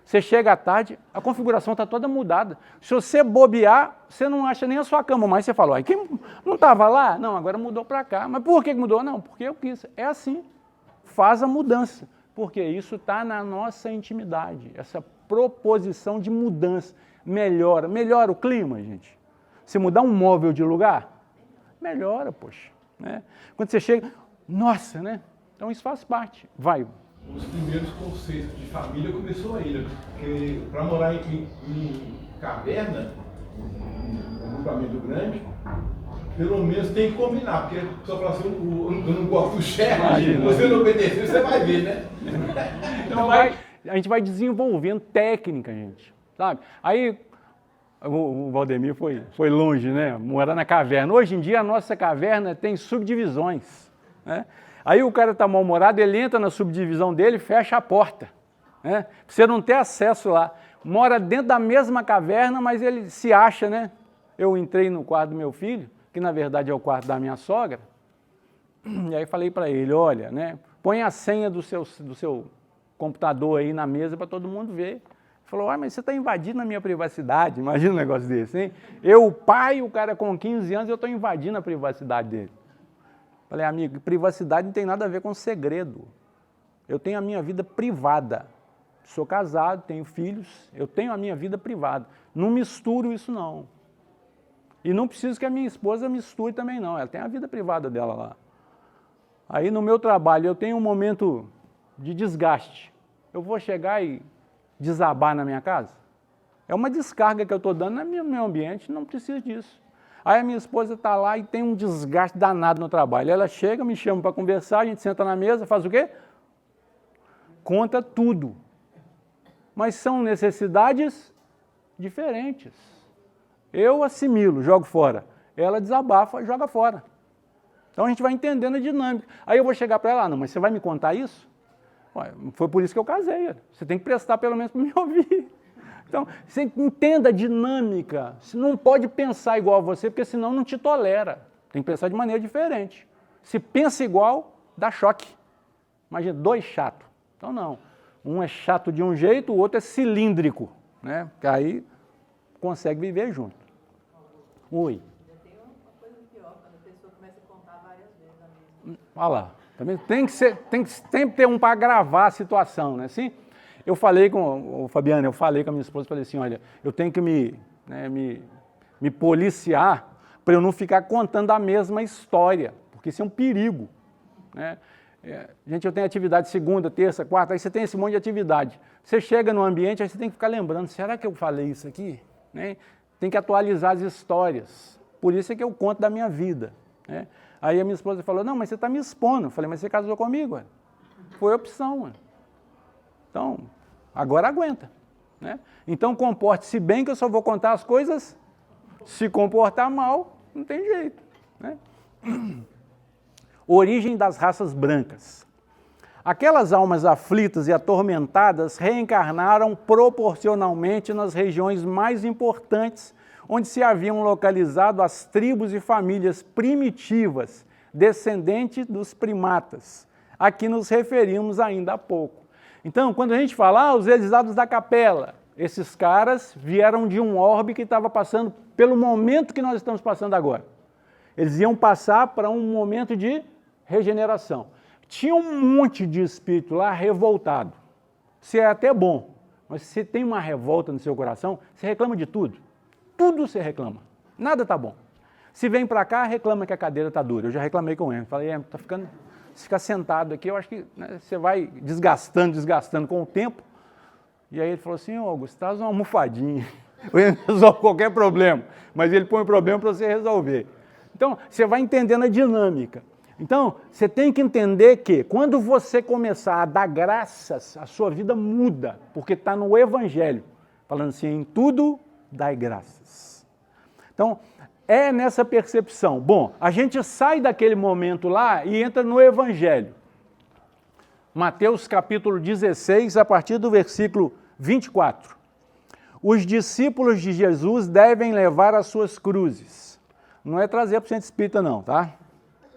Você chega à tarde, a configuração está toda mudada. Se você bobear, você não acha nem a sua cama, mas você fala, quem não estava lá? Não, agora mudou para cá. Mas por que mudou? Não, porque eu quis. É assim, faz a mudança, porque isso está na nossa intimidade, essa proposição de mudança. Melhora o clima, gente. Se mudar um móvel de lugar, melhora, poxa. Né? Quando você chega, nossa, né? Então isso faz parte. Vai. Os primeiros conceitos de família começou aí, né? Porque para morar em caverna, um agrupamento grande, pelo menos tem que combinar, porque a pessoa fala assim, eu não gosto do chefe, você não obedecer, você vai ver, né? Então a gente vai desenvolvendo técnica, gente, sabe? Aí o Valdemir foi longe, né? Morar na caverna. Hoje em dia a nossa caverna tem subdivisões, né? Aí o cara está mal-humorado, ele entra na subdivisão dele e fecha a porta. Né? Você não ter acesso lá. Mora dentro da mesma caverna, mas ele se acha, né? Eu entrei no quarto do meu filho, que na verdade é o quarto da minha sogra, e aí falei para ele, olha, né? Põe a senha do seu computador aí na mesa para todo mundo ver. Ele falou, mas você está invadindo a minha privacidade. Imagina um negócio desse, hein? Eu, pai, o cara com 15 anos, eu estou invadindo a privacidade dele. Falei, amigo, privacidade não tem nada a ver com segredo. Eu tenho a minha vida privada. Sou casado, tenho filhos, eu tenho a minha vida privada. Não misturo isso, não. E não preciso que a minha esposa misture também, não. Ela tem a vida privada dela lá. Aí no meu trabalho eu tenho um momento de desgaste. Eu vou chegar e desabar na minha casa? É uma descarga que eu estou dando no meu ambiente, não preciso disso. Aí a minha esposa está lá e tem um desgaste danado no trabalho. Ela chega, me chama para conversar, a gente senta na mesa, faz o quê? Conta tudo. Mas são necessidades diferentes. Eu assimilo, jogo fora. Ela desabafa, joga fora. Então a gente vai entendendo a dinâmica. Aí eu vou chegar para ela, não, mas você vai me contar isso? Ué, foi por isso que eu casei. Você tem que prestar pelo menos para me ouvir. Então, você entenda a dinâmica. Você não pode pensar igual a você, porque senão não te tolera. Tem que pensar de maneira diferente. Se pensa igual, dá choque. Imagina, 2 chatos. Então não. Um é chato de um jeito, o outro é cilíndrico. Né? Porque aí consegue viver junto. Oi. Tem uma coisa pior, quando a pessoa começa a contar várias vezes a mesma. Olha lá. Tá vendo? Tem que sempre ter um para gravar a situação, né? Assim, eu falei com o Fabiano, eu falei com a minha esposa, falei assim, olha, eu tenho que me policiar para eu não ficar contando a mesma história, porque isso é um perigo, né? Gente, eu tenho atividade segunda, terça, quarta, aí você tem esse monte de atividade. Você chega no ambiente, aí você tem que ficar lembrando, será que eu falei isso aqui? Né? Tem que atualizar as histórias. Por isso é que eu conto da minha vida. Né? Aí a minha esposa falou, não, mas você está me expondo. Eu falei, mas você casou comigo? Ué? Foi opção. Ué. Então, agora aguenta. Né? Então, comporte-se bem, que eu só vou contar as coisas. Se comportar mal, não tem jeito. Né? Origem das raças brancas. Aquelas almas aflitas e atormentadas reencarnaram proporcionalmente nas regiões mais importantes, onde se haviam localizado as tribos e famílias primitivas, descendentes dos primatas, a que nos referimos ainda há pouco. Então, quando a gente fala, os exilados da capela, esses caras vieram de um orbe que estava passando pelo momento que nós estamos passando agora. Eles iam passar para um momento de regeneração. Tinha um monte de espírito lá revoltado. Isso é até bom, mas se tem uma revolta no seu coração, você reclama de tudo. Tudo você reclama. Nada tá bom. Se vem para cá, reclama que a cadeira tá dura. Eu já reclamei com ele. Falei, tá ficando, se ficar sentado aqui, eu acho que você vai desgastando com o tempo. E aí ele falou assim, Augusto, traz uma almofadinha. Eu resolvo qualquer problema, mas ele põe o problema para você resolver. Então, você vai entendendo a dinâmica. Então, você tem que entender que quando você começar a dar graças, a sua vida muda, porque está no Evangelho, falando assim, em tudo dai graças. Então, é nessa percepção. Bom, a gente sai daquele momento lá e entra no Evangelho. Mateus capítulo 16, a partir do versículo 24. Os discípulos de Jesus devem levar as suas cruzes. Não é trazer para o centro espírita não, tá?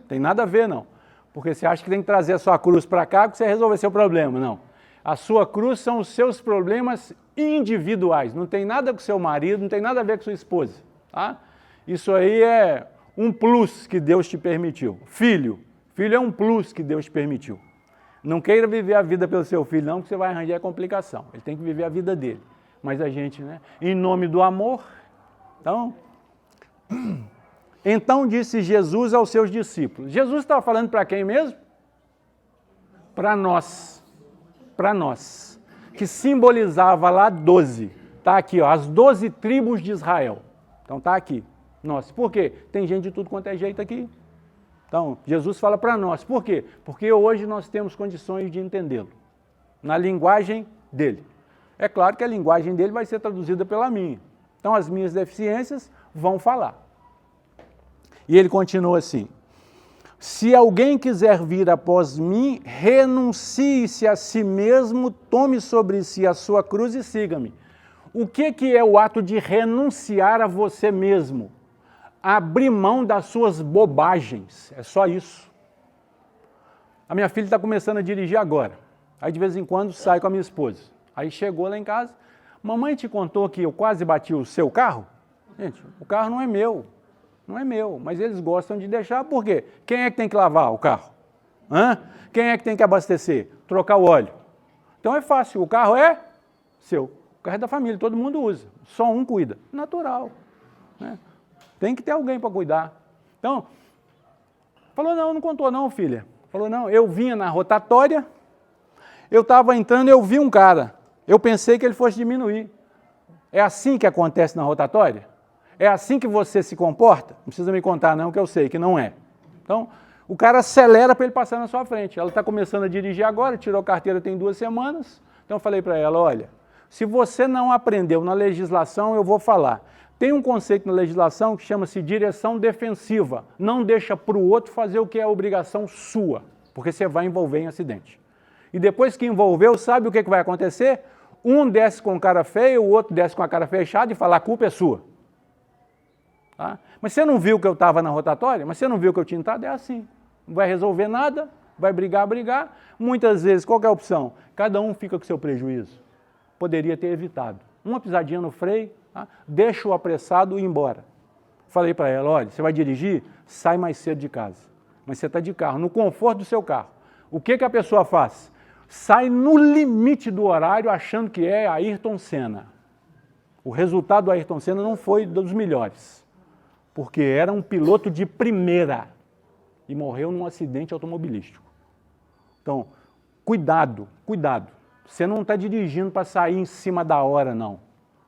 Tem nada a ver, não. Porque você acha que tem que trazer a sua cruz para cá para você resolver seu problema, não. A sua cruz são os seus problemas individuais. Não tem nada com seu marido, não tem nada a ver com sua esposa. Tá? Isso aí é um plus que Deus te permitiu. Filho é um plus que Deus te permitiu. Não queira viver a vida pelo seu filho, não, porque você vai arranjar a complicação. Ele tem que viver a vida dele. Mas a gente, né? Em nome do amor, Então disse Jesus aos seus discípulos. Jesus estava falando para quem mesmo? Para nós. Para nós. Que simbolizava lá 12. Está aqui, ó, as 12 tribos de Israel. Então está aqui. Nós. Por quê? Tem gente de tudo quanto é jeito aqui. Então, Jesus fala para nós. Por quê? Porque hoje nós temos condições de entendê-lo. Na linguagem dele. É claro que a linguagem dele vai ser traduzida pela minha. Então as minhas deficiências vão falar. E ele continua assim, se alguém quiser vir após mim, renuncie-se a si mesmo, tome sobre si a sua cruz e siga-me. O que é o ato de renunciar a você mesmo? Abrir mão das suas bobagens, é só isso. A minha filha está começando a dirigir agora, aí de vez em quando sai com a minha esposa. Aí chegou lá em casa, mamãe te contou que eu quase bati o seu carro? Gente, o carro não é meu. Não é meu, mas eles gostam de deixar, por quê? Quem é que tem que lavar o carro? Quem é que tem que abastecer? Trocar o óleo. Então é fácil, o carro é seu, o carro é da família, todo mundo usa, só um cuida. Natural. Né? Tem que ter alguém para cuidar. Então, falou, não contou não, filha. Falou, não, eu vinha na rotatória, eu estava entrando e eu vi um cara, eu pensei que ele fosse diminuir. É assim que acontece na rotatória? É assim que você se comporta? Não precisa me contar não, que eu sei que não é. Então, o cara acelera para ele passar na sua frente. Ela está começando a dirigir agora, tirou carteira tem 2 semanas. Então eu falei para ela, olha, se você não aprendeu na legislação, eu vou falar. Tem um conceito na legislação que chama-se direção defensiva. Não deixa para o outro fazer o que é obrigação sua, porque você vai envolver em acidente. E depois que envolveu, sabe o que vai acontecer? Um desce com cara feia, o outro desce com a cara fechada e fala, a culpa é sua. Tá? Mas você não viu que eu estava na rotatória? Mas você não viu que eu tinha entrado? É assim. Não vai resolver nada, vai brigar. Muitas vezes, qual que é a opção? Cada um fica com seu prejuízo. Poderia ter evitado. Uma pisadinha no freio, tá? Deixa o apressado ir embora. Falei para ela, olha, você vai dirigir? Sai mais cedo de casa. mas você está de carro, no conforto do seu carro. O que a pessoa faz? Sai no limite do horário achando que é Ayrton Senna. O resultado do Ayrton Senna não foi dos melhores, porque era um piloto de primeira e morreu num acidente automobilístico. Então, cuidado, cuidado. Você não está dirigindo para sair em cima da hora, não.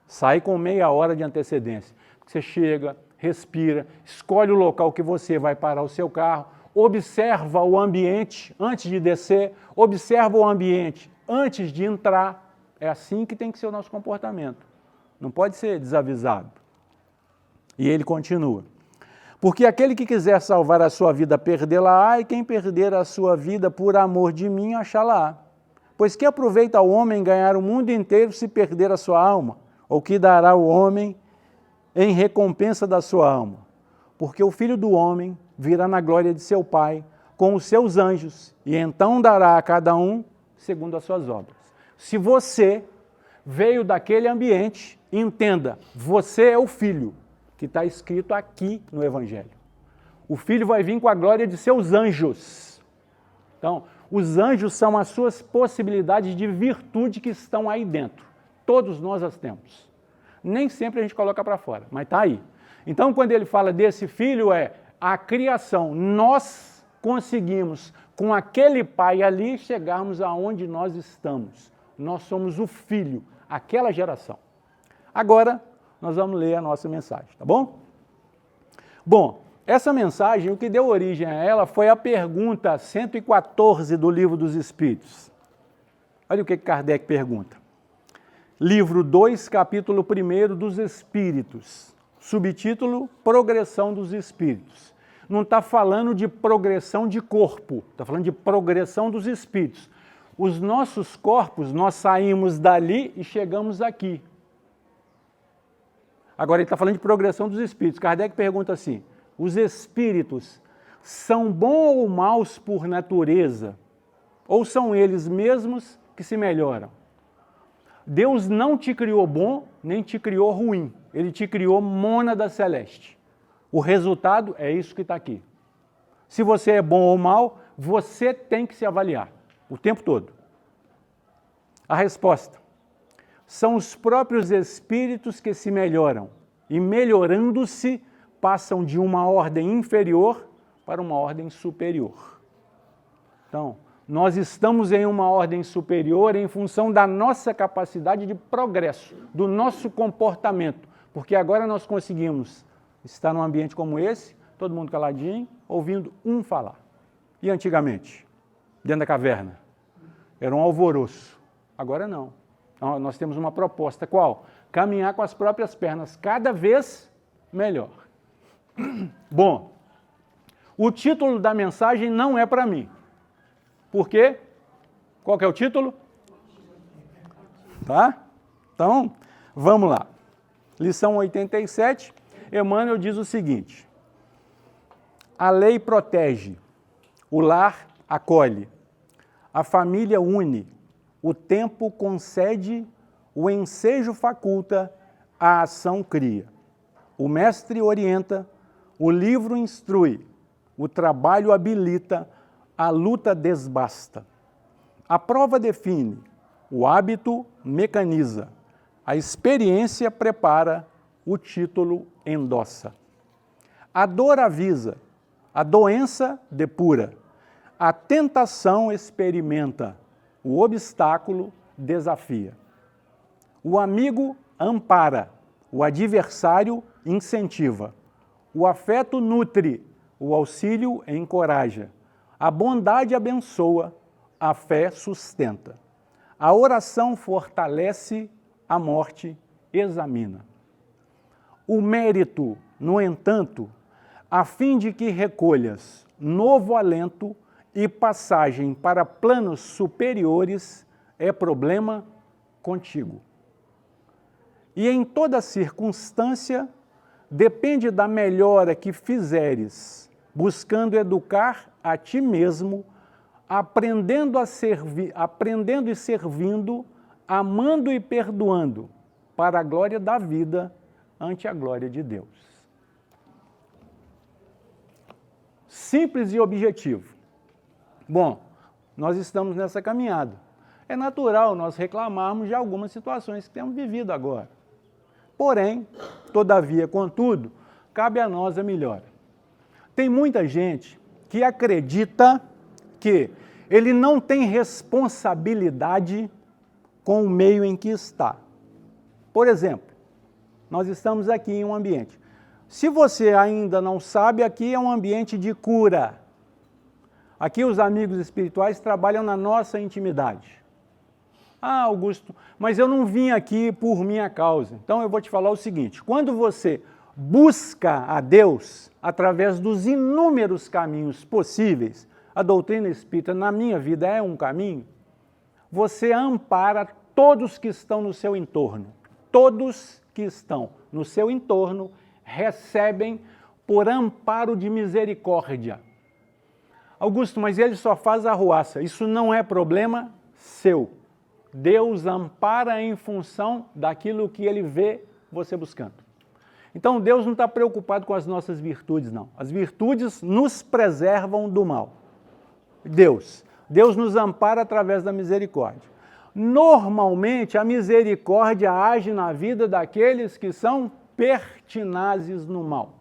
Sai com meia hora de antecedência. Você chega, respira, escolhe o local que você vai parar o seu carro, observa o ambiente antes de descer, observa o ambiente antes de entrar. É assim que tem que ser o nosso comportamento. Não pode ser desavisado. E ele continua. Porque aquele que quiser salvar a sua vida, perdê-la-á, e quem perder a sua vida por amor de mim, achá-la-á. Pois que aproveita ao homem ganhar o mundo inteiro se perder a sua alma? Ou que dará o homem em recompensa da sua alma? Porque o Filho do Homem virá na glória de seu Pai com os seus anjos, e então dará a cada um segundo as suas obras. Se você veio daquele ambiente, entenda, você é o Filho, que está escrito aqui no Evangelho. O Filho vai vir com a glória de seus anjos. Então, os anjos são as suas possibilidades de virtude que estão aí dentro. Todos nós as temos. Nem sempre a gente coloca para fora, mas está aí. Então, quando ele fala desse Filho, é a criação. Nós conseguimos, com aquele Pai ali, chegarmos aonde nós estamos. Nós somos o Filho, aquela geração. Agora, nós vamos ler a nossa mensagem, tá bom? Bom, essa mensagem, o que deu origem a ela foi a pergunta 114 do Livro dos Espíritos. Olha o que Kardec pergunta. Livro 2, capítulo 1 dos Espíritos. Subtítulo, Progressão dos Espíritos. Não está falando de progressão de corpo, está falando de progressão dos espíritos. Os nossos corpos, nós saímos dali e chegamos aqui. Agora ele está falando de progressão dos espíritos. Kardec pergunta assim, os espíritos são bons ou maus por natureza? Ou são eles mesmos que se melhoram? Deus não te criou bom, nem te criou ruim. Ele te criou mônada celeste. O resultado é isso que está aqui. Se você é bom ou mal, você tem que se avaliar o tempo todo. A resposta: são os próprios espíritos que se melhoram e, melhorando-se, passam de uma ordem inferior para uma ordem superior. Então, nós estamos em uma ordem superior em função da nossa capacidade de progresso, do nosso comportamento, porque agora nós conseguimos estar num ambiente como esse, todo mundo caladinho, ouvindo um falar. E antigamente, dentro da caverna, era um alvoroço. Agora não. Nós temos uma proposta. Qual? Caminhar com as próprias pernas, cada vez melhor. Bom, o título da mensagem não é para mim. Por quê? Qual que é o título? Tá? Então, vamos lá. Lição 87, Emmanuel diz o seguinte: a lei protege, o lar acolhe, a família une, o tempo concede, o ensejo faculta, a ação cria. O mestre orienta, o livro instrui, o trabalho habilita, a luta desbasta. A prova define, o hábito mecaniza, a experiência prepara, o título endossa. A dor avisa, a doença depura, a tentação experimenta, o obstáculo desafia. O amigo ampara, o adversário incentiva, o afeto nutre, o auxílio encoraja, a bondade abençoa, a fé sustenta. A oração fortalece, a morte examina. O mérito, no entanto, a fim de que recolhas novo alento e passagem para planos superiores, é problema contigo. E em toda circunstância, depende da melhora que fizeres, buscando educar a ti mesmo, aprendendo e servindo, amando e perdoando, para a glória da vida ante a glória de Deus. simples e objetivo. Bom, nós estamos nessa caminhada. É natural nós reclamarmos de algumas situações que temos vivido agora. Porém, todavia, contudo, cabe a nós a melhora. Tem muita gente que acredita que ele não tem responsabilidade com o meio em que está. Por exemplo, nós estamos aqui em um ambiente. Se você ainda não sabe, aqui é um ambiente de cura. Aqui os amigos espirituais trabalham na nossa intimidade. Ah, Augusto, mas eu não vim aqui por minha causa. Então eu vou te falar o seguinte, quando você busca a Deus através dos inúmeros caminhos possíveis, a doutrina espírita na minha vida é um caminho, você ampara todos que estão no seu entorno. Todos que estão no seu entorno recebem por amparo de misericórdia. Augusto, mas ele só faz arruaça. Isso não é problema seu. Deus ampara em função daquilo que ele vê você buscando. Então Deus não está preocupado com as nossas virtudes, não. As virtudes nos preservam do mal. Deus nos ampara através da misericórdia. Normalmente a misericórdia age na vida daqueles que são pertinazes no mal.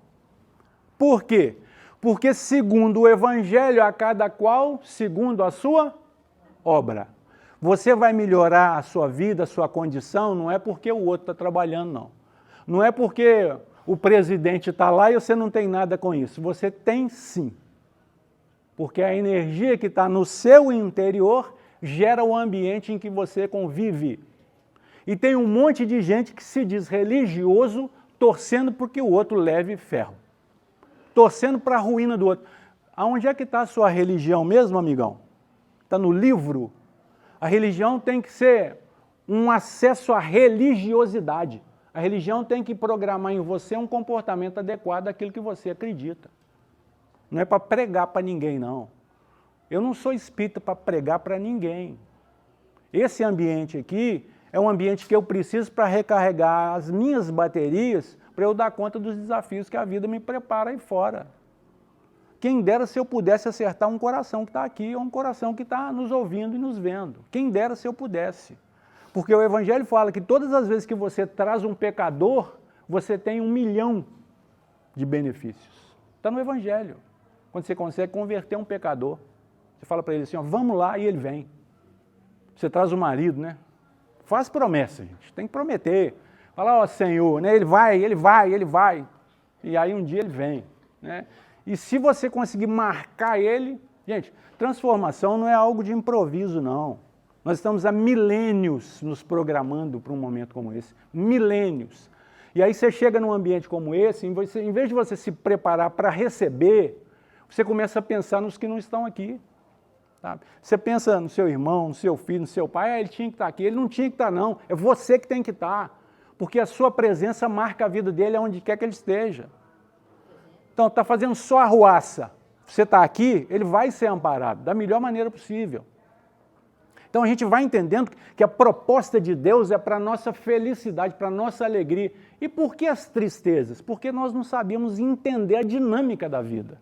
Por quê? Porque segundo o Evangelho, a cada qual, segundo a sua obra. Você vai melhorar a sua vida, a sua condição, não é porque o outro está trabalhando, não. Não é porque o presidente está lá e você não tem nada com isso. Você tem sim. Porque a energia que está no seu interior gera o ambiente em que você convive. E tem um monte de gente que se diz religioso torcendo porque o outro leve ferro. Torcendo para a ruína do outro. Aonde é que está a sua religião mesmo, amigão? Está no livro? A religião tem que ser um acesso à religiosidade. A religião tem que programar em você um comportamento adequado àquilo que você acredita. Não é para pregar para ninguém, não. Eu não sou espírita para pregar para ninguém. Esse ambiente aqui é um ambiente que eu preciso para recarregar as minhas baterias para eu dar conta dos desafios que a vida me prepara aí fora. Quem dera se eu pudesse acertar um coração que está aqui ou um coração que está nos ouvindo e nos vendo. Quem dera se eu pudesse. Porque o Evangelho fala que todas as vezes que você traz um pecador, você tem 1 milhão de benefícios. Está no Evangelho. Quando você consegue converter um pecador, você fala para ele assim, ó, vamos lá, e ele vem. Você traz o marido, né? Faz promessa, gente. Tem que prometer. Fala, ó Senhor, né? Ele vai. E aí um dia ele vem, né? E se você conseguir marcar ele... Gente, transformação não é algo de improviso, não. Nós estamos há milênios nos programando para um momento como esse. Milênios. E aí você chega num ambiente como esse, em vez de você se preparar para receber, você começa a pensar nos que não estão aqui. Sabe? Você pensa no seu irmão, no seu filho, no seu pai, ele tinha que estar aqui. Ele não tinha que estar, não. É você que tem que estar. Porque a sua presença marca a vida dele aonde quer que ele esteja. Então, está fazendo só arruaça. Você está aqui, ele vai ser amparado da melhor maneira possível. Então, a gente vai entendendo que a proposta de Deus é para a nossa felicidade, para a nossa alegria. E por que as tristezas? Porque nós não sabíamos entender a dinâmica da vida.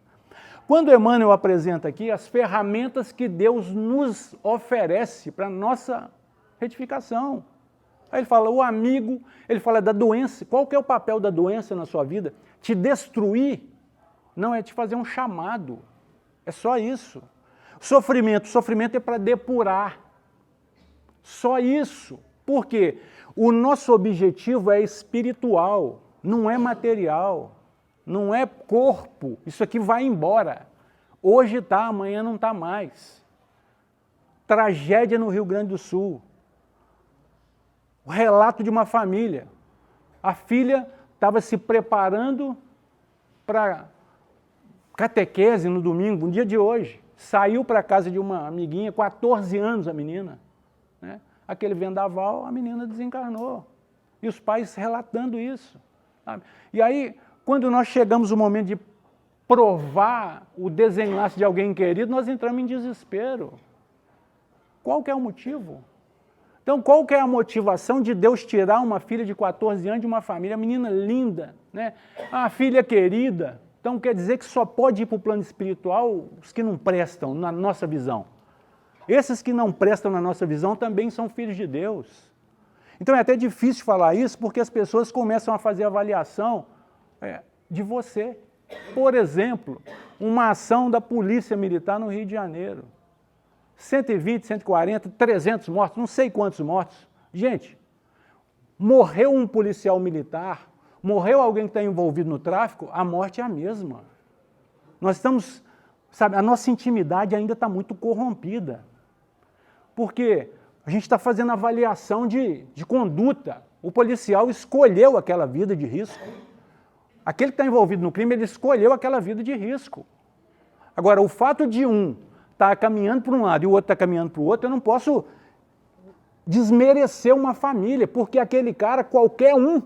Quando Emmanuel apresenta aqui as ferramentas que Deus nos oferece para a nossa retificação. Aí ele fala, o amigo, ele fala da doença. Qual que é o papel da doença na sua vida? Te destruir. Não, é te fazer um chamado. É só isso. Sofrimento é para depurar. Só isso. Por quê? O nosso objetivo é espiritual, não é material, não é corpo. Isso aqui vai embora. Hoje está, amanhã não está mais. Tragédia no Rio Grande do Sul. O relato de uma família. A filha estava se preparando para catequese no domingo, no dia de hoje. Saiu para a casa de uma amiguinha, 14 anos a menina. Né? Aquele vendaval, a menina desencarnou. E os pais relatando isso. Sabe? E aí, quando nós chegamos no momento de provar o desenlace de alguém querido, nós entramos em desespero. Qual que é o motivo? Então, qual que é a motivação de Deus tirar uma filha de 14 anos de uma família, menina linda, né? A filha querida, Então quer dizer que só pode ir para o plano espiritual os que não prestam, na nossa visão. Esses que não prestam na nossa visão também são filhos de Deus. Então é até difícil falar isso porque as pessoas começam a fazer avaliação de você. Por exemplo, uma ação da Polícia Militar no Rio de Janeiro. 120, 140, 300 mortos, não sei quantos mortos. Gente, morreu um policial militar, morreu alguém que está envolvido no tráfico, a morte é a mesma. Nós estamos, sabe, a nossa intimidade ainda está muito corrompida. Porque a gente está fazendo avaliação de conduta. O policial escolheu aquela vida de risco. Aquele que está envolvido no crime, ele escolheu aquela vida de risco. Agora, o fato de um estar caminhando para um lado e o outro está caminhando para o outro, eu não posso desmerecer uma família, porque aquele cara, qualquer um,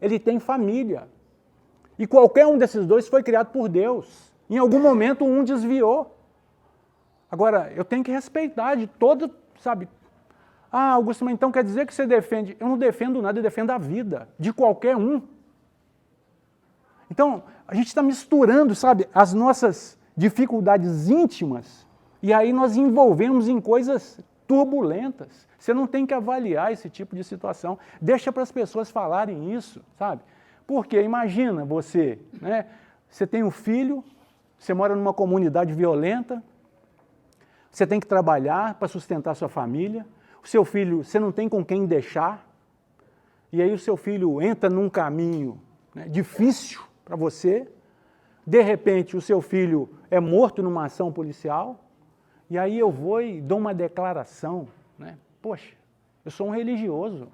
ele tem família. E qualquer um desses dois foi criado por Deus. Em algum momento, um desviou. Agora, eu tenho que respeitar de todo, sabe? Ah, Augusto, mas então quer dizer que você defende? Eu não defendo nada, eu defendo a vida de qualquer um. Então, a gente está misturando, sabe, as nossas dificuldades íntimas e aí nós envolvemos em coisas turbulentas. Você não tem que avaliar esse tipo de situação. Deixa para as pessoas falarem isso, sabe? Porque imagina você, né? Você tem um filho, você mora numa comunidade violenta, você tem que trabalhar para sustentar sua família, o seu filho, você não tem com quem deixar, e aí o seu filho entra num caminho, né, difícil para você, de repente o seu filho é morto numa ação policial, e aí eu vou e dou uma declaração, né? Poxa, eu sou um religioso,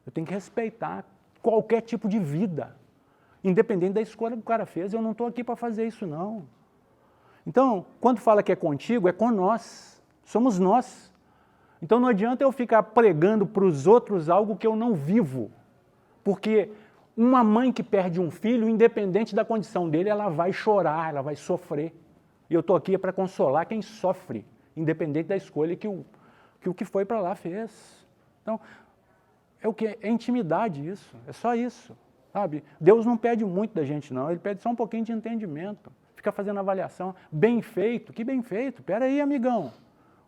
eu tenho que respeitar qualquer tipo de vida, independente da escolha que o cara fez, eu não estou aqui para fazer isso não. Então, quando fala que é contigo, é com nós, somos nós. Então não adianta eu ficar pregando para os outros algo que eu não vivo, porque uma mãe que perde um filho, independente da condição dele, ela vai chorar, ela vai sofrer. E eu estou aqui para consolar quem sofre, independente da escolha que o que foi para lá fez. Então, é o que? É intimidade isso, é só isso, sabe? Deus não pede muito da gente não, Ele pede só um pouquinho de entendimento. Fica fazendo avaliação, bem feito, que bem feito, espera aí amigão,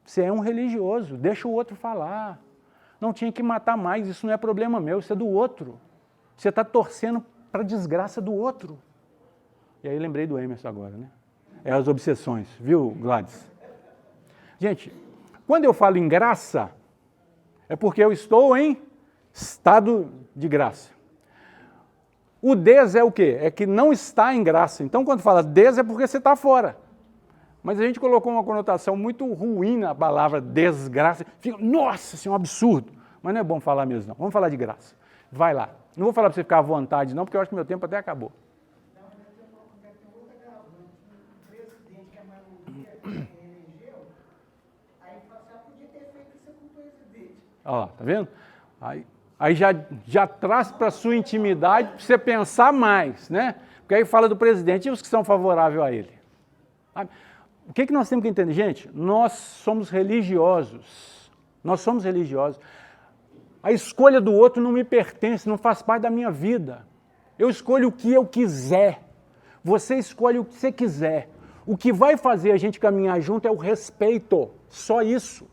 você é um religioso, deixa o outro falar. Não tinha que matar mais, isso não é problema meu, isso é do outro. Você está torcendo para a desgraça do outro. E aí lembrei do Emerson agora, né? É as obsessões, viu, Gladys? Gente, quando eu falo em graça, é porque eu estou em estado de graça. O des é o quê? É que não está em graça. Então, quando fala des, é porque você está fora. Mas a gente colocou uma conotação muito ruim na palavra desgraça. Fica, nossa, isso é um absurdo. Mas não é bom falar mesmo, não. Vamos falar de graça. Vai lá. Não vou falar para você ficar à vontade, não, porque eu acho que meu tempo até acabou. Não, mas tem outra gravante. Um presidente que a maioria elegeu, aí fala assim, podia ter feito isso com o presidente. Ó, tá vendo? Aí já traz para a sua intimidade para você pensar mais, né? Porque aí fala do presidente e os que são favoráveis a ele. Sabe? O que nós temos que entender? Gente, nós somos religiosos. Nós somos religiosos. A escolha do outro não me pertence, não faz parte da minha vida. Eu escolho o que eu quiser. Você escolhe o que você quiser. O que vai fazer a gente caminhar junto é o respeito. Só isso.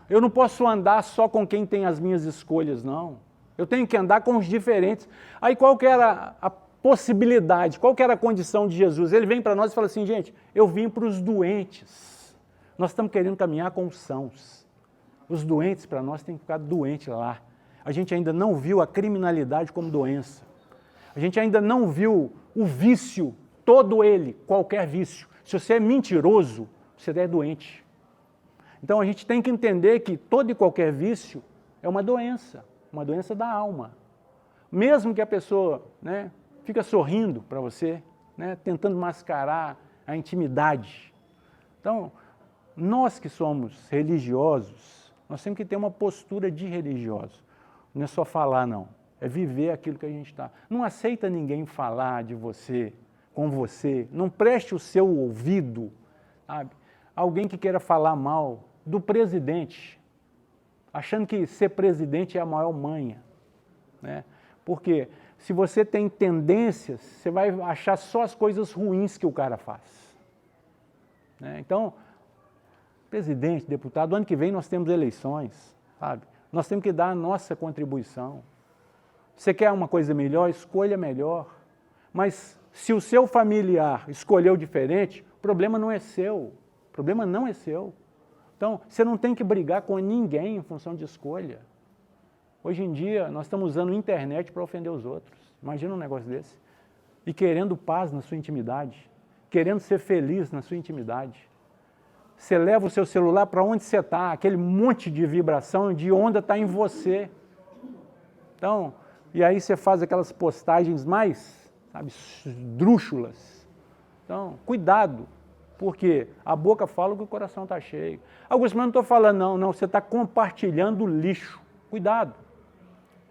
Eu não posso andar só com quem tem as minhas escolhas, não. Eu tenho que andar com os diferentes. Aí qual que era a possibilidade, qual que era a condição de Jesus? Ele vem para nós e fala assim, gente, eu vim para os doentes. Nós estamos querendo caminhar com os sãos. Os doentes, para nós, tem que ficar doente lá. A gente ainda não viu a criminalidade como doença. A gente ainda não viu o vício, todo ele, qualquer vício. Se você é mentiroso, você é doente. Então a gente tem que entender que todo e qualquer vício é uma doença da alma. Mesmo que a pessoa, né, fica sorrindo para você, né, tentando mascarar a intimidade. Então, nós que somos religiosos, nós temos que ter uma postura de religioso. Não é só falar, não. É viver aquilo que a gente está. Não aceita ninguém falar de você, com você. Não preste o seu ouvido, sabe? Alguém que queira falar mal do presidente, achando que ser presidente é a maior manha, né? Porque se você tem tendências, você vai achar só as coisas ruins que o cara faz. Né? Então, presidente, deputado, ano que vem nós temos eleições, sabe? Nós temos que dar a nossa contribuição. Você quer uma coisa melhor? Escolha melhor. Mas se o seu familiar escolheu diferente, o problema não é seu. O problema não é seu. Então, você não tem que brigar com ninguém em função de escolha. Hoje em dia, nós estamos usando a internet para ofender os outros. Imagina um negócio desse. E querendo paz na sua intimidade. Querendo ser feliz na sua intimidade. Você leva o seu celular para onde você está, aquele monte de vibração, de onda está em você. Então, e aí você faz aquelas postagens mais, sabe, esdrúxulas. Então, cuidado, porque a boca fala que o coração está cheio. Augusto, mas não estou falando não, você está compartilhando lixo. Cuidado,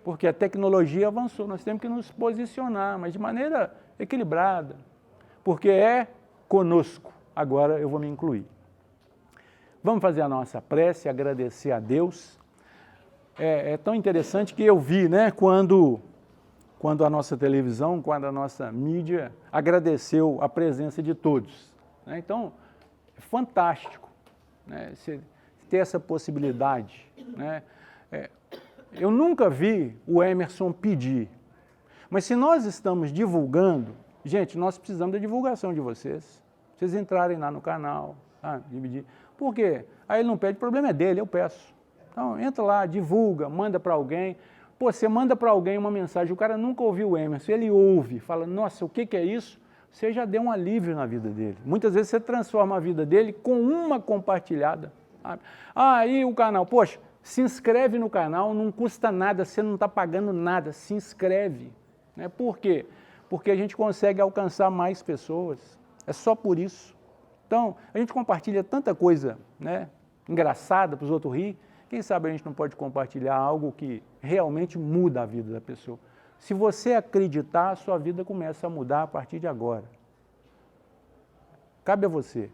porque a tecnologia avançou, nós temos que nos posicionar, mas de maneira equilibrada, porque é conosco. Agora eu vou me incluir. Vamos fazer a nossa prece, agradecer a Deus. É tão interessante que eu vi, né, quando a nossa televisão, quando a nossa mídia agradeceu a presença de todos. Né? Então, é fantástico, né, você ter essa possibilidade. Né? Eu nunca vi o Emerson pedir, mas se nós estamos divulgando, gente, nós precisamos da divulgação de vocês. Vocês entrarem lá no canal, dividir. Por quê? Aí ele não pede, o problema é dele, eu peço. Então, entra lá, divulga, manda para alguém. Pô, você manda para alguém uma mensagem, o cara nunca ouviu o Emerson, ele ouve, fala, nossa, o que é isso? Você já deu um alívio na vida dele. Muitas vezes você transforma a vida dele com uma compartilhada. Sabe? Aí o canal, poxa, se inscreve no canal, não custa nada, você não está pagando nada, se inscreve. Né? Por quê? Porque a gente consegue alcançar mais pessoas. É só por isso. Então, a gente compartilha tanta coisa, né, engraçada para os outros rir. Quem sabe a gente não pode compartilhar algo que realmente muda a vida da pessoa. Se você acreditar, a sua vida começa a mudar a partir de agora. Cabe a você.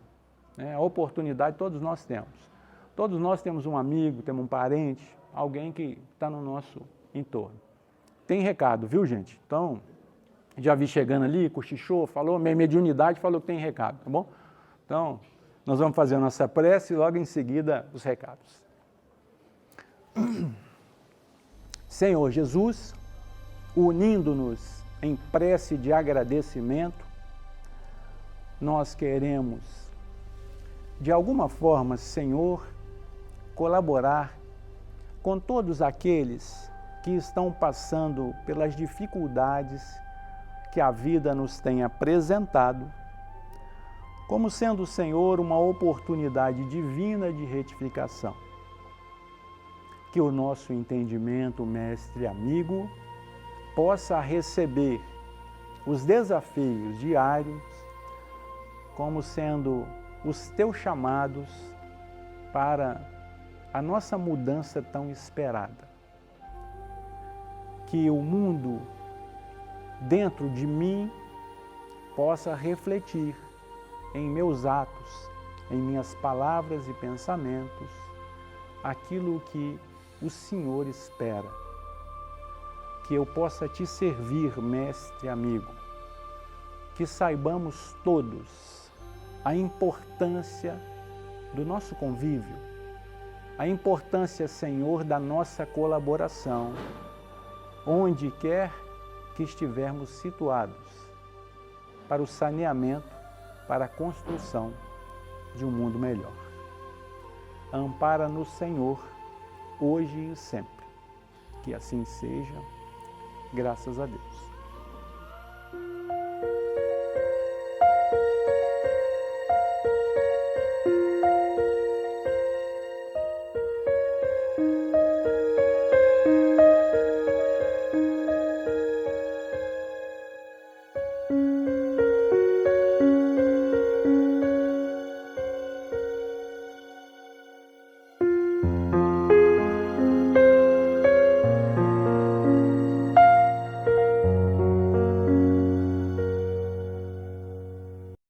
Né? A oportunidade todos nós temos. Todos nós temos um amigo, temos um parente, alguém que está no nosso entorno. Tem recado, viu, gente? Então, já vi chegando ali, cochichou, falou, minha mediunidade falou que tem recado, tá bom? Então, nós vamos fazer a nossa prece e logo em seguida os recados. Senhor Jesus, unindo-nos em prece de agradecimento, nós queremos, de alguma forma, Senhor, colaborar com todos aqueles que estão passando pelas dificuldades que a vida nos tem apresentado, como sendo, Senhor, uma oportunidade divina de retificação. Que o nosso entendimento, mestre amigo, possa receber os desafios diários como sendo os teus chamados para a nossa mudança tão esperada. Que o mundo dentro de mim possa refletir em meus atos, em minhas palavras e pensamentos, aquilo que o Senhor espera. Que eu possa te servir, mestre amigo, que saibamos todos a importância do nosso convívio, a importância, Senhor, da nossa colaboração, onde quer que estivermos situados, para o saneamento, para a construção de um mundo melhor. Ampara-nos, Senhor, hoje e sempre. Que assim seja, graças a Deus.